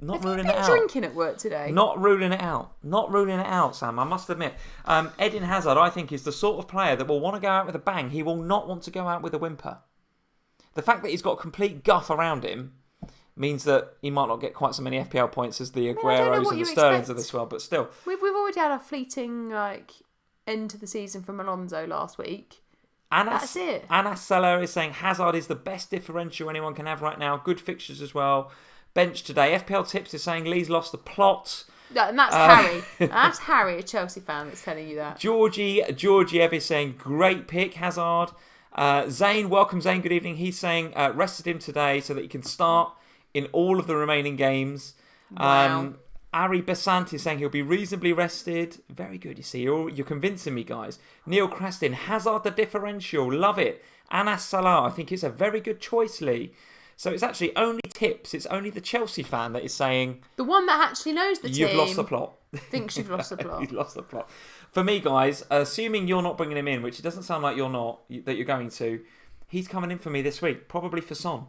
Not ruling it out. Drinking at work today? Not ruling it out, Sam. I must admit. Eden Hazard, I think, is the sort of player that will want to go out with a bang. He will not want to go out with a whimper. The fact that he's got complete guff around him means that he might not get quite so many FPL points as the Agueros and the Sterlings of this world, but still. We've already had a fleeting end to the season from Alonso last week. That's it. Anas Salah is saying Hazard is the best differential anyone can have right now. Good fixtures as well. Bench today. FPL Tips is saying Lee's lost the plot. No, and that's Harry. That's Harry, a Chelsea fan, that's telling you that. Georgie Ev is saying great pick, Hazard. Zane, welcome Zane, good evening. He's saying rested him today so that he can start in all of the remaining games. Wow. Ari Besant is saying he'll be reasonably rested. Very good, you see. You're convincing me, guys. Neil Creston, Hazard the differential. Love it. Anas Salah, I think it's a very good choice, Lee. So it's actually only Tips. It's only the Chelsea fan that is saying... The one that actually knows the team. You've lost the plot. Thinks you've lost the plot. You've lost the plot. For me, guys, assuming you're not bringing him in, which it doesn't sound like that you're going to, he's coming in for me this week, probably for Son.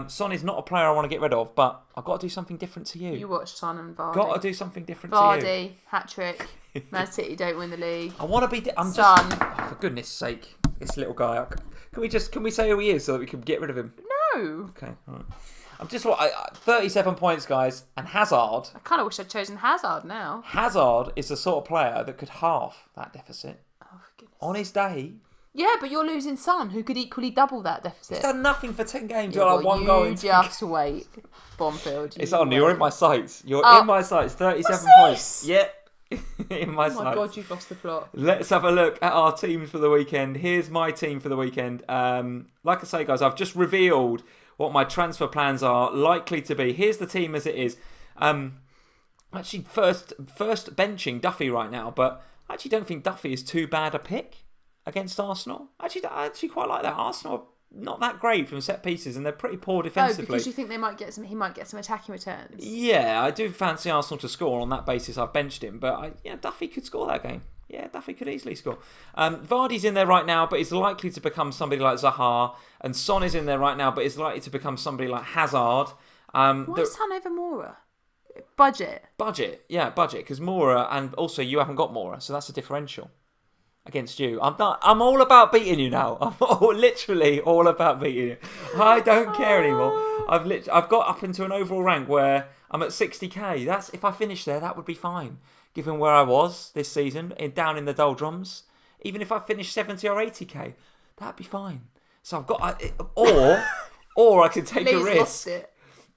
Son is not a player I want to get rid of, but I've got to do something different to you. You watch Son and Vardy. Got to do something different to you. Vardy, hat-trick. Man City don't win the league. I want to be... Son. For goodness sake, this little guy. Can we say who he is so that we can get rid of him? No. Okay, all right. I'm just 37 points, guys, and Hazard. I kind of wish I'd chosen Hazard now. Hazard is the sort of player that could halve that deficit. Oh, for goodness. On his day. Yeah, but you're losing Son, who could equally double that deficit. He's done nothing for 10 games. Yeah, One goal. You just wait, Bonfield. It's on. You're in my sights. You're in my sights. 37 points. Yep. In my sights. Oh my God, you've lost the plot. Let's have a look at our teams for the weekend. Here's my team for the weekend. Like I say, guys, I've just revealed what my transfer plans are likely to be. Here's the team as it is. Actually, first benching Duffy right now, but I actually don't think Duffy is too bad a pick against Arsenal. I actually quite like that. Arsenal not that great from set pieces, and they're pretty poor Oh, defensively. because you think he might get some attacking returns. Yeah, I do fancy Arsenal to score. On that basis, I've benched him. But Duffy could score that game. Yeah, Duffy could easily score. Vardy's in there right now, but he's likely to become somebody like Zaha. And Son is in there right now, but he's likely to become somebody like Hazard. Why Son over Moura? Budget. Budget, because Moura, and also you haven't got Moura, so that's a differential against you. I'm all about beating you now. I'm literally all about beating you. I don't care anymore. I've got up into an overall rank where I'm at 60k. That's if I finish there, that would be fine, given where I was this season, down in the doldrums. Even if I finish 70 or 80k, that'd be fine. So I've got, or I could take a risk. Lost it.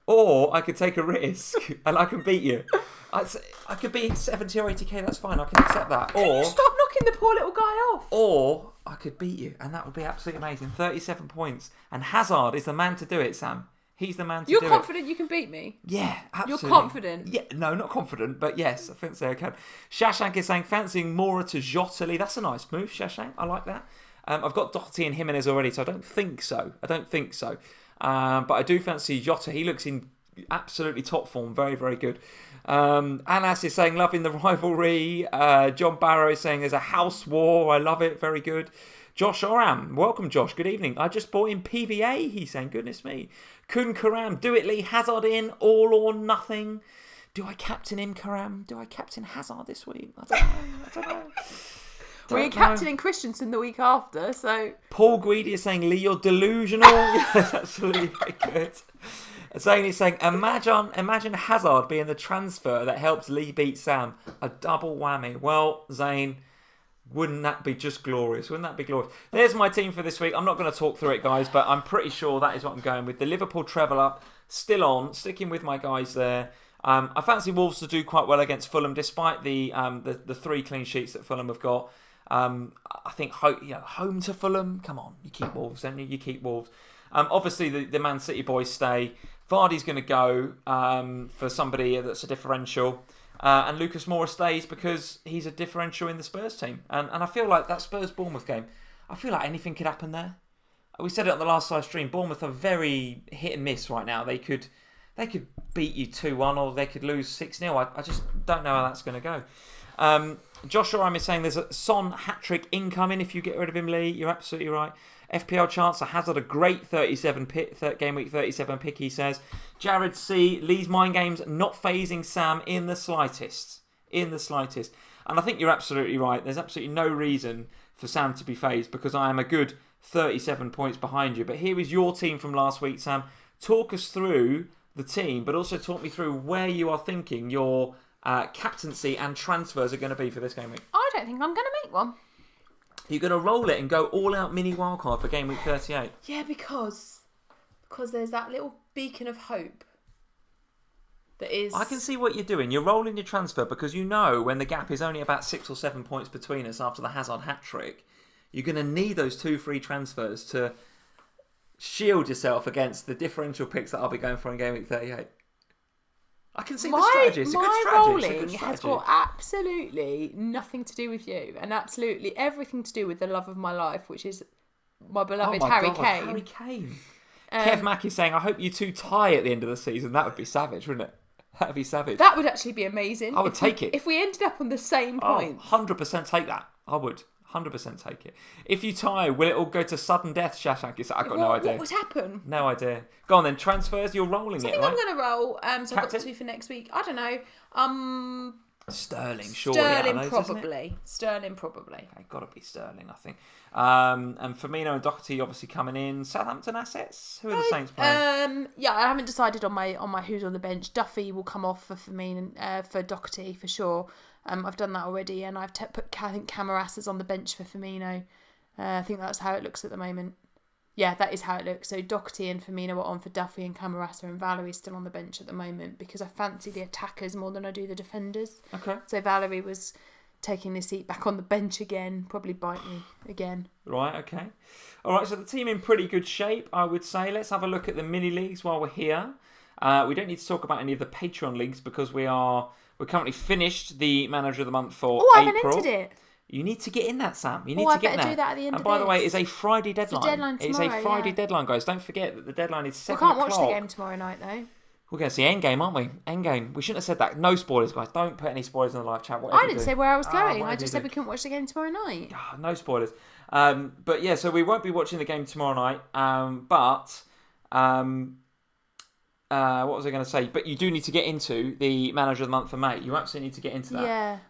Or I could take a risk and I can beat you. I could beat 70 or 80k, that's fine, I can accept that. Can you stop knocking the poor little guy off? Or I could beat you, and that would be absolutely amazing. 37 points. And Hazard is the man to do it, Sam. He's the man to do it. You're confident you can beat me? Yeah, absolutely. You're confident? Yeah, no, not confident, but yes, I think so I can. Shashank is saying, fancying Moura to Jota. That's a nice move, Shashank. I like that. I've got Doherty and Jimenez already, so I don't think so. But I do fancy Jota. He looks in absolutely top form. Very, very good. Anas is saying, loving the rivalry. John Barrow is saying, there's a house war. I love it. Very good. Josh Oram. Welcome, Josh. Good evening. I just bought in PVA. He's saying, goodness me. Kun Karam. Do it, Lee. Hazard in. All or nothing. Do I captain him, Karam? Do I captain Hazard this week? I don't know. We're captaining Christensen the week after, so... Paul Guidi is saying, Lee, you're delusional. That's absolutely very good. Zane is saying, imagine Hazard being the transfer that helps Lee beat Sam. A double whammy. Well, Zane, wouldn't that be just glorious? Wouldn't that be glorious? There's my team for this week. I'm not going to talk through it, guys, but I'm pretty sure that is what I'm going with. The Liverpool treble up, still on, sticking with my guys there. I fancy Wolves to do quite well against Fulham, despite the 3 clean sheets that Fulham have got. I think home to Fulham. Come on, you keep Wolves, don't you? You keep Wolves. Obviously, the Man City boys stay. Vardy's going to go for somebody that's a differential. And Lucas Moura stays because he's a differential in the Spurs team. And I feel like that Spurs-Bournemouth game, I feel like anything could happen there. We said it on the last live stream. Bournemouth are very hit and miss right now. They could beat you 2-1 or they could lose 6-0. I just don't know how that's going to go. Josh Oram is saying there's a Son hat-trick incoming if you get rid of him, Lee. You're absolutely right. FPL chance, Hazard a great 37 pick, game week 37 pick, he says. Jared C, Lee's mind games not phasing Sam in the slightest. And I think you're absolutely right. There's absolutely no reason for Sam to be phased because I am a good 37 points behind you. But here is your team from last week, Sam. Talk us through the team, but also talk me through where you are thinking your captaincy and transfers are going to be for this game week. I don't think I'm going to make one. You're going to roll it and go all out mini wildcard for game week 38. Yeah, because there's that little beacon of hope that is... I can see what you're doing. You're rolling your transfer because you know when the gap is only about 6 or 7 points between us after the Hazard hat-trick, you're going to need those 2 free transfers to shield yourself against the differential picks that I'll be going for in game week 38. I can see the strategy. It's a good strategy. My rolling has got absolutely nothing to do with you and absolutely everything to do with the love of my life, which is my beloved Harry Kane. Harry Kane. Kev Mack is saying, I hope you 2 tie at the end of the season. That would be savage, wouldn't it? That would be savage. That would actually be amazing. I would take it. If we ended up on the same points. 100% take that. I would. 100% take it. If you tie, will it all go to sudden death, Shashank? I've got no idea. What would happen? No idea. Go on then. Transfers, you're rolling it, right? I think I'm going to roll. So I've got 2 for next week. I don't know. Sterling, surely. Sterling, probably. Okay, got to be Sterling, I think. And Firmino and Doherty obviously coming in. Southampton assets. Who are the Saints playing? Yeah, I haven't decided on my who's on the bench. Duffy will come off for Firmino, for Doherty for sure. I've done that already, and I've put Camaras's on the bench for Firmino. I think that's how it looks at the moment. Yeah, that is how it looks. So Doherty and Firmino are on for Duffy and Camarasa, and Valerie's still on the bench at the moment because I fancy the attackers more than I do the defenders. Okay. So Valerie was taking his seat back on the bench again, probably bite me again. Right, okay. All right, so the team in pretty good shape, I would say. Let's have a look at the mini leagues while we're here. We don't need to talk about any of the Patreon leagues because we're currently finished the Manager of the Month for April. I haven't entered it. You need to get in that, Sam. You need to get in better there. do that at the end and of by the way, this. it's a Friday deadline. It's a deadline tomorrow, It's a Friday yeah. deadline, guys. Don't forget that the deadline is 7 We o'clock. can't watch the game tomorrow night, though. We're going to see Endgame, aren't we? Endgame. We shouldn't have said that. No spoilers, guys. Don't put any spoilers in the live chat. Whatever I didn't you do. say where I was going. I whatever just you said do. we couldn't watch the game tomorrow night. No spoilers. But yeah, so we won't be watching the game tomorrow night. What was I going to say? But you do need to get into the Manager of the Month for May. You absolutely need to get into that.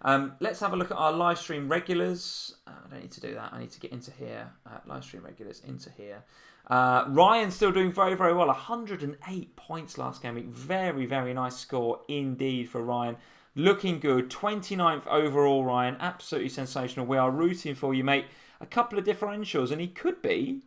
Yeah. Let's have a look at our live stream regulars. I don't need to do that. I need to get into here. Live stream regulars into here. Ryan's still doing very, very well. 108 points last game week. Very, very nice score indeed for Ryan. Looking good. 29th overall, Ryan. Absolutely sensational. We are rooting for you, mate. A couple of differentials, and he could be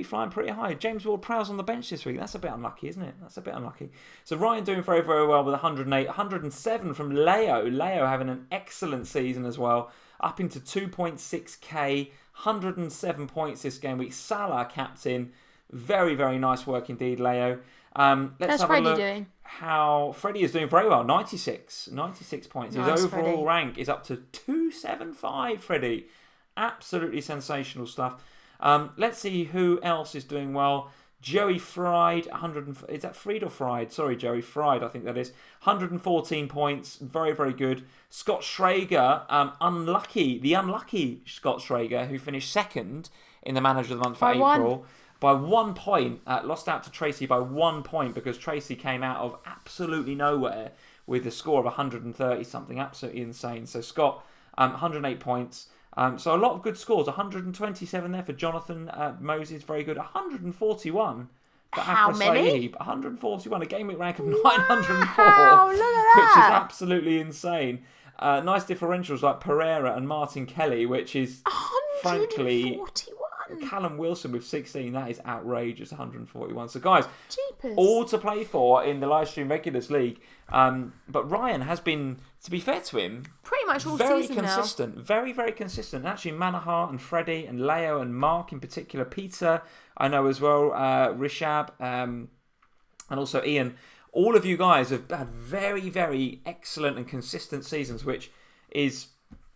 flying pretty high. James Ward-Prowse on the bench this week. That's a bit unlucky, isn't it? That's a bit unlucky. So Ryan doing very, very well with 108. 107 from Leo. Leo having an excellent season as well. Up into 2.6k. 107 points this game week. Salah captain. Very, very nice work indeed, Leo. Let's have Freddie a look doing? how Freddie is doing very well. 96 points. Nice, His overall Freddie. rank is up to 275, Freddie. Absolutely sensational stuff. Let's see who else is doing well. Joey Fried, is that Fried or Fried? Sorry, Joey Fried, I think that is. 114 points, very, very good. Scott Schrager, the unlucky Scott Schrager, who finished second in the Manager of the Month for April. By 1 point, lost out to Tracy by 1 point because Tracy came out of absolutely nowhere with a score of 130 something, absolutely insane. So Scott, 108 points. So a lot of good scores. 127 there for Jonathan Moses, very good. 141 for How Afra many? Saeed. 141, a game week rank of 904, Wow, look at which is that. absolutely insane. Nice differentials like Pereira and Martin Kelly, which is frankly 141. Callum Wilson with 16. That is outrageous. 141. So guys, Jeepers. all to play for in the live stream regulars league. But Ryan has been, to be fair to him, Pretty much all very season consistent. Very, very consistent. Actually, Manahar and Freddie and Leo and Mark in particular. Peter, I know as well. Rishab and also Ian. All of you guys have had very, very excellent and consistent seasons, which is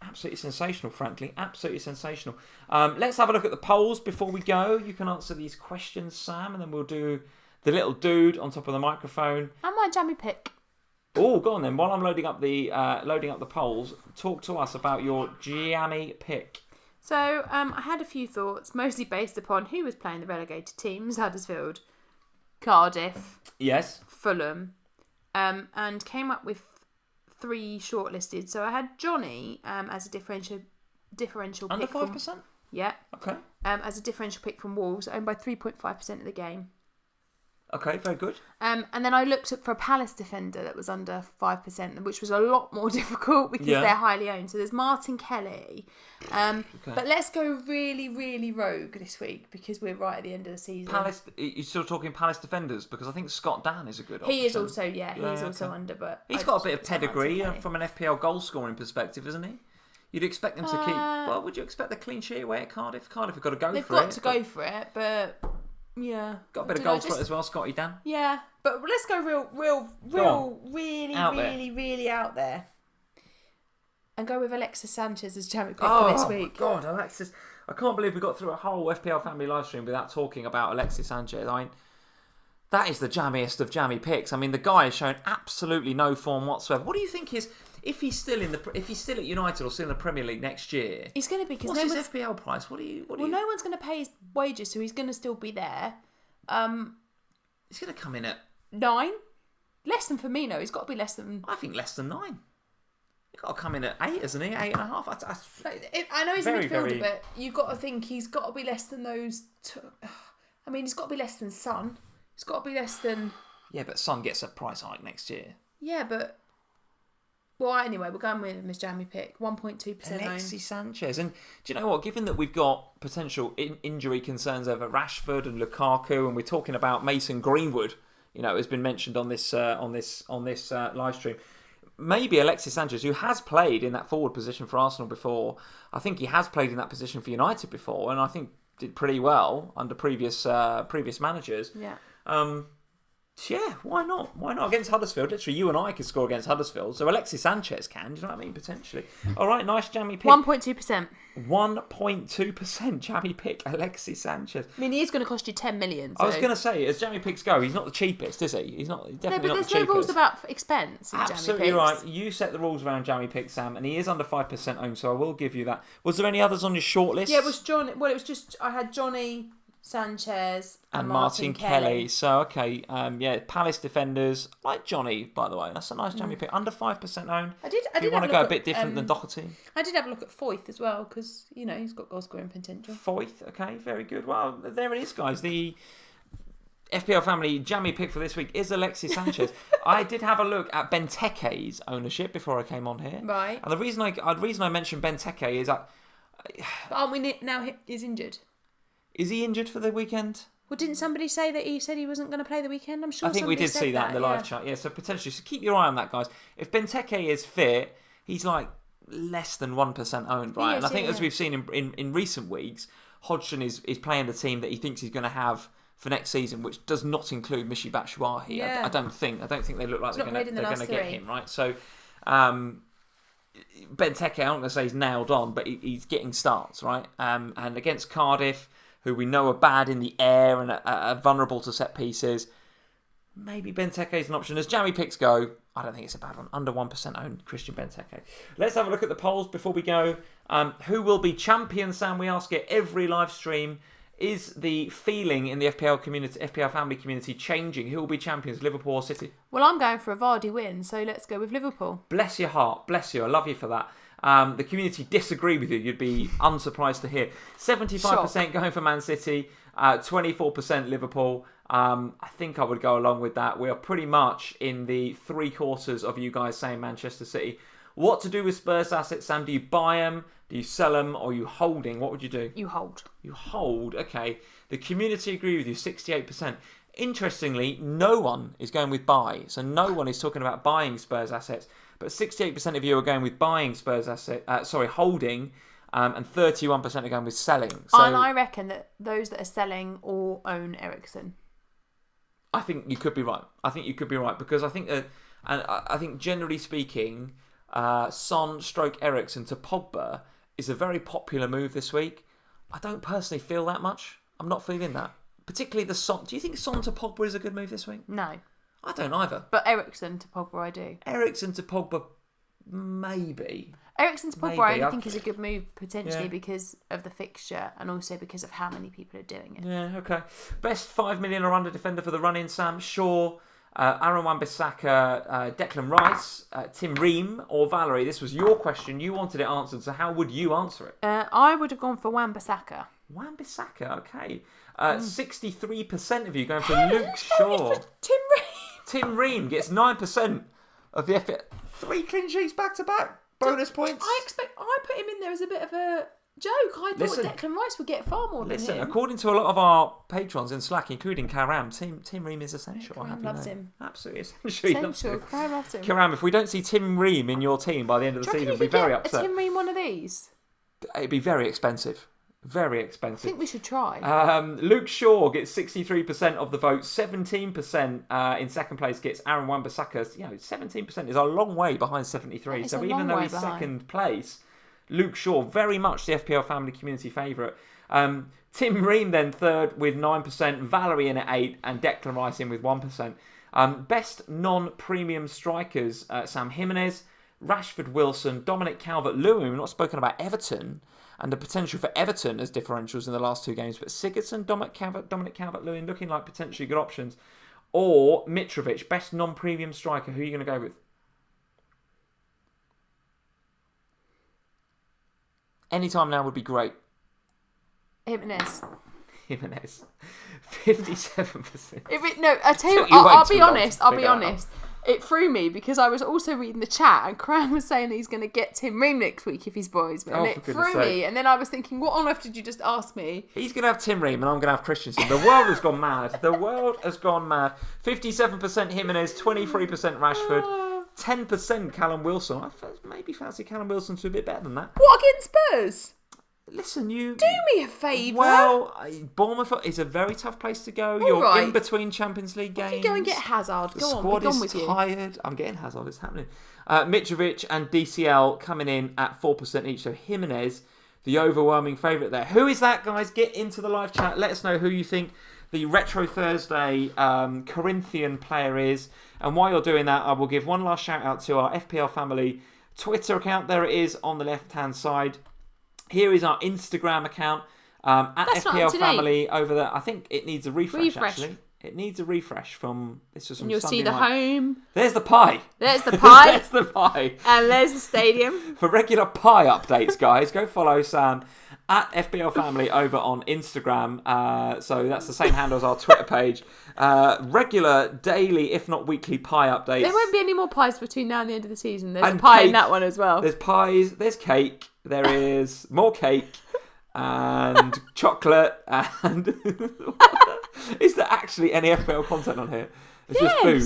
absolutely sensational, frankly. Absolutely sensational. Let's have a look at the polls before we go. You can answer these questions, Sam, and then we'll do the little dude on top of the microphone. And my jammy pick. Oh, go on then. While I'm loading up the polls, talk to us about your jammy pick. So I had a few thoughts, mostly based upon who was playing the relegated teams: Huddersfield, Cardiff, Yes. Fulham, and came up with 3 shortlisted. So I had Johnny as a differential Under pick from 5%? yeah, Okay. as a differential pick from Wolves, owned by 3.5% of the game. Okay, very good. And then I looked up for a Palace defender that was under 5%, which was a lot more difficult because they're highly owned. So there's Martin Kelly. But let's go really, really rogue this week because we're right at the end of the season. Palace, you're still talking Palace defenders because I think Scott Dan is a good option. He is also, he's also under, but He's got a bit of pedigree from an FPL goal scoring perspective, isn't he? You'd expect them to keep. Well, would you expect the clean sheet away at Cardiff? Cardiff have got to go they've for it. got to go for it, but yeah, Got a bit of goal for it as well, Scotty Dan. Yeah, but let's go really out there. And go with Alexis Sanchez as champion pick for this week. Oh, my God, Alexis. I can't believe we got through a whole FPL Family live stream without talking about Alexis Sanchez. I mean, that is the jammiest of jammy picks. I mean, the guy has shown absolutely no form whatsoever. What do you think if he's still at United or still in the Premier League next year? He's going to be because what's his FPL price? What do you? no one's going to pay his wages, so he's going to still be there. He's going to come in at 9, less than Firmino. He's got to be less than. I think less than 9. He's got to come in at 8, isn't he? 8.5. I know he's a midfielder, very... but you've got to think he's got to be less than those. I mean, he's got to be less than Son. He's got to be less than. Yeah, but Son gets a price hike next year. Yeah, but. Well, anyway, we're going with Miss Jammy pick, 1.2% Alexis Sanchez. And do you know what? Given that we've got potential injury concerns over Rashford and Lukaku, and we're talking about Mason Greenwood, has been mentioned on this live stream. Maybe Alexis Sanchez, who has played in that forward position for Arsenal before, I think he has played in that position for United before, and I think did pretty well under previous managers. Yeah. Yeah, why not? Why not? Against Huddersfield, literally, you and I could score against Huddersfield, so Alexis Sanchez can, do you know what I mean? Potentially. All right, nice jammy pick. 1.2%. 1.2% jammy pick, Alexis Sanchez. I mean, he is going to cost you 10 million. So. I was going to say, as jammy picks go, he's not the cheapest, is he? He's definitely not the cheapest. No, but there's no rules about expense in Absolutely jammy picks. right. You set the rules around jammy picks, Sam, and he is under 5% owned, so I will give you that. Was there any others on your shortlist? Yeah, it was John. Well, it was just I had Johnny, Sanchez, and Martin Kelly. So, okay, Palace defenders. I like Johnny, by the way. That's a nice jammy pick. Under 5% owned. I did If you want to go a bit at, different than Doherty. I did have a look at Foyth as well, because, he's got goal scoring potential. Foyth, okay, very good. Well, there it is, guys. The FPL Family jammy pick for this week is Alexis Sanchez. I did have a look at Benteke's ownership before I came on here. Right. And the reason I mentioned Benteke is that... But aren't we now he's injured? Is he injured for the weekend? Well, didn't somebody say that he said he wasn't going to play the weekend? I'm sure I think we did said see that in the live chat. Yeah, so potentially. So keep your eye on that, guys. If Benteke is fit, he's like less than 1% owned, right? And I think as we've seen in recent weeks, Hodgson is playing the team that he thinks he's going to have for next season, which does not include Michy Batshuayi. Yeah. I don't think they look like they're going to get him, right? So Benteke, I'm not going to say he's nailed on, but he's getting starts, right? And against Cardiff, who we know are bad in the air and are vulnerable to set pieces, maybe Benteke is an option. As jammy picks go, I don't think it's a bad one. Under 1% owned Christian Benteke. Let's have a look at the polls before we go. Who will be champion, Sam? We ask it every live stream. Is the feeling in the FPL Family community changing? Who will be champions, Liverpool or City? Well, I'm going for a Vardy win, so let's go with Liverpool. Bless your heart. Bless you. I love you for that. The community disagree with you. You'd be unsurprised to hear. 75% going for Man City, 24% Liverpool. I think I would go along with that. We are pretty much in the 3/4 of you guys saying Manchester City. What to do with Spurs assets, Sam? Do you buy them? Do you sell them? Or are you holding? What would you do? You hold. You hold? Okay. The community agree with you, 68%. Interestingly, no one is going with buy. So no one is talking about buying Spurs assets. But 68% of you are going with buying Spurs holding, and 31% are going with selling. So and I reckon that those that are selling all own Eriksen. I think you could be right. Because I think I think generally speaking, Son/Eriksen to Pogba is a very popular move this week. I don't personally feel that much. I'm not feeling that. Particularly the Son. Do you think Son to Pogba is a good move this week? No. I don't either. But Eriksen to Pogba, I do. Eriksen to Pogba, maybe. Eriksen to Pogba, I only think is a good move potentially because of the fixture and also because of how many people are doing it. Yeah, okay. Best 5 million or under defender for the run-in, Sam? Shaw, Aaron Wan-Bissaka, Declan Rice, Tim Ream or Valerie. This was your question. You wanted it answered, so how would you answer it? I would have gone for Wan-Bissaka. Wan-Bissaka, okay. 63% of you going for Luke Shaw. For Tim Ream. Tim Ream gets 9% of the FPL. 3 clean sheets back to back. Bonus points. I put him in there as a bit of a joke. I thought Declan Rice would get far more than him. According to a lot of our patrons in Slack, including Karam, Tim Ream is essential. Karam loves him. Absolutely essential. Karam loves him. Karam, if we don't see Tim Ream in your team by the end of the season, we'll be very upset. A Tim Ream one of these? It'd be very expensive. Very expensive. I think we should try. Luke Shaw gets 63% of the vote. 17% in second place gets Aaron Wan-Bissaka. 17% is a long way behind 73. So even though he's second place, Luke Shaw, very much the FPL Family community favourite. Tim Ream then third with 9%. Valerie in at 8%. And Declan Rice in with 1%. Best non-premium strikers, Sam Jimenez, Rashford, Wilson, Dominic Calvert-Lewin. We've not spoken about Everton and the potential for Everton as differentials in the last 2 games. But Sigurdsson, Dominic Calvert-Lewin looking like potentially good options. Or Mitrovic, best non-premium striker. Who are you going to go with? Any time now would be great. Jimenez. 57%. I tell you, I'll be honest. It threw me because I was also reading the chat and Cram was saying that he's going to get Tim Ream next week if he's boys. And it threw me. And then I was thinking, what on earth did you just ask me? He's going to have Tim Ream and I'm going to have Christensen. The world has gone mad. 57% Jimenez, 23% Rashford, 10% Callum Wilson. I maybe fancy Callum Wilson to a bit better than that. What, against Spurs? listen, you do me a favour. Well, Bournemouth is a very tough place to go. You're in between Champions League games. You go and get Hazard. The squad is tired. I'm getting Hazard. It's happening. Mitrovic and DCL coming in at 4% each. So Jimenez, the overwhelming favourite there. Who is that, guys? Get into the live chat. Let us know who you think the Retro Thursday Corinthian player is. And while you're doing that, I will give one last shout out to our FPL Family Twitter account. There it is on the left-hand side. Here is our Instagram account at FPL Family over there. I think it needs a refresh. Actually. It needs a refresh from... This was from and you'll Sunday see the night. home. There's the pie. There's the pie. There's the pie. And there's the stadium. For regular pie updates, guys, go follow Sam at FPL Family over on Instagram. So that's the same handle as our Twitter page. Regular, daily, if not weekly pie updates. There won't be any more pies between now and the end of the season. There's a pie in that one as well. There's pies, there's cake, there is more cake and chocolate and... Is there actually any FPL content on here? It's just food.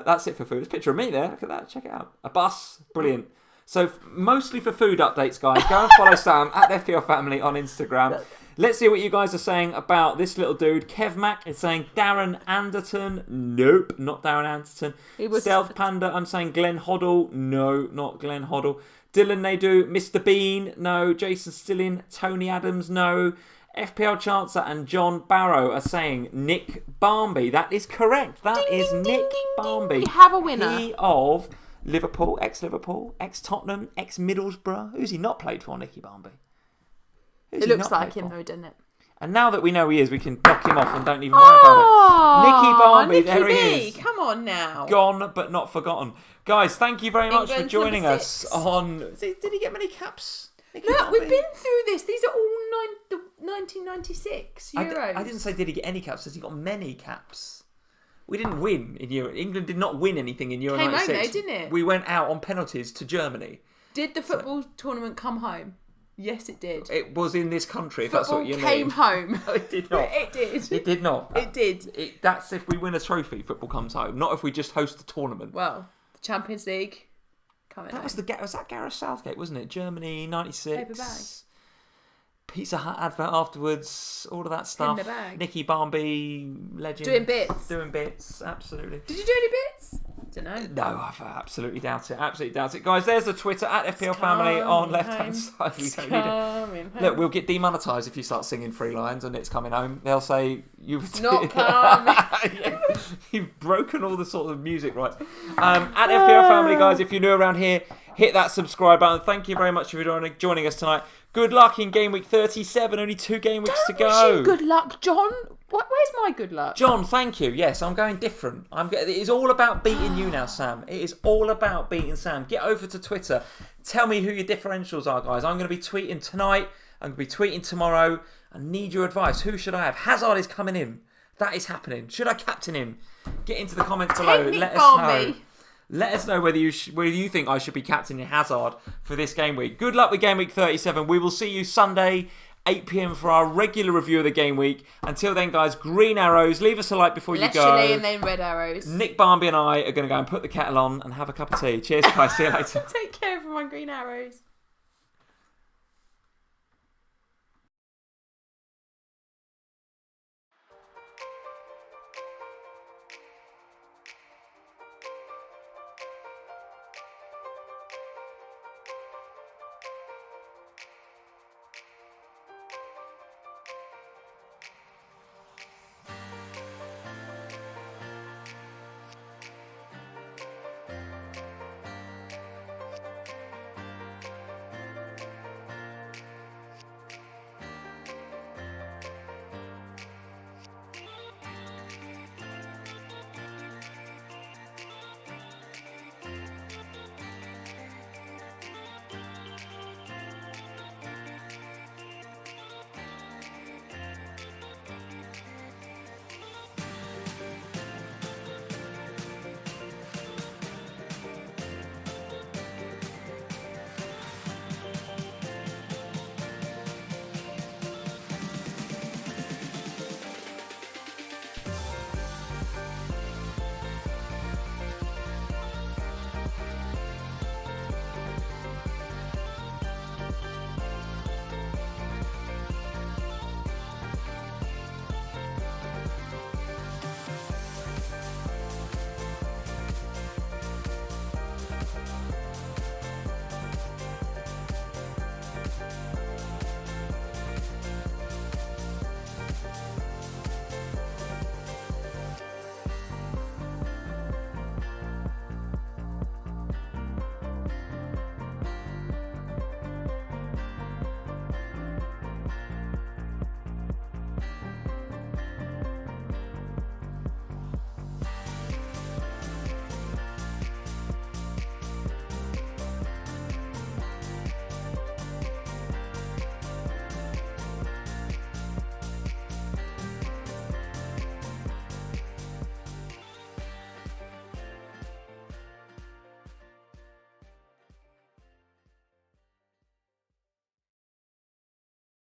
That's it for food. There's a picture of me there. Look at that. Check it out. A bus. Brilliant. So mostly for food updates, guys. Go and follow Sam at FPL Family on Instagram. Let's see what you guys are saying about this little dude. Kev Mack is saying Darren Anderton. Nope, not Darren Anderton. Stealth Panda, I'm saying Glenn Hoddle. No, not Glenn Hoddle. Dylan Naidu, Mr. Bean. No. Jason Stillin, Tony Adams. No. FPL Chancer and John Barrow are saying Nick Barmby. That is correct. That is Nick Barmby. We have a winner. He of Liverpool, ex-Liverpool, ex-Tottenham, ex-Middlesbrough. Who's he not played for, Nicky Barmby? It looks like him though, doesn't it? And now that we know he is, we can knock him off and don't even worry about it. Nicky Barmby, there he is. Come on now. Gone but not forgotten. Guys, thank you very much for joining us on... Did he get many caps? Look, we've been through this. These are all 1996 Euros. I didn't say did he get any caps. I said he got many caps. We didn't win in Euro. England did not win anything in Euro 96. Came home though, didn't it? We went out on penalties to Germany. Did the football tournament come home? Yes, it did. It was in this country, if football that's what you mean. came home. No, it did not. It did. It did not. It did. That's if we win a trophy, football comes home. Not if we just host a tournament. Well, the Champions League... Was that Gareth Southgate, wasn't it? Germany, 96. Paper bag. Pizza Hut advert afterwards, all of that stuff. In the bag. Nicky Barmby, legend. Doing bits, absolutely. Did you do any bits? Don't know. No, I absolutely doubt it. Guys, there's the Twitter at FPL Family on left-hand side. We don't need it. Look, we'll get demonetised if you start singing Three Lions and It's Coming Home. They'll say, It's not coming. You've broken all the sort of music rights. At FPL Family, guys, if you're new around here, hit that subscribe button. Thank you very much for joining us tonight. Good luck in game week 37. Only 2 game weeks to go. Wish you good luck, John. Where's my good luck? John, thank you. Yes, I'm going different. It is all about beating you now, Sam. It is all about beating Sam. Get over to Twitter. Tell me who your differentials are, guys. I'm going to be tweeting tonight. I'm going to be tweeting tomorrow. I need your advice. Who should I have? Hazard is coming in. That is happening. Should I captain him? Get into the comments below. Let us know. Let us know whether you think I should be captaining Hazard for this game week. Good luck with game week 37. We will see you Sunday, 8 p.m. for our regular review of the game week. Until then, guys, green arrows. Leave us a like before you go. And then red arrows. Nick Barmby and I are going to go and put the kettle on and have a cup of tea. Cheers, guys. See you later. Take care of my green arrows.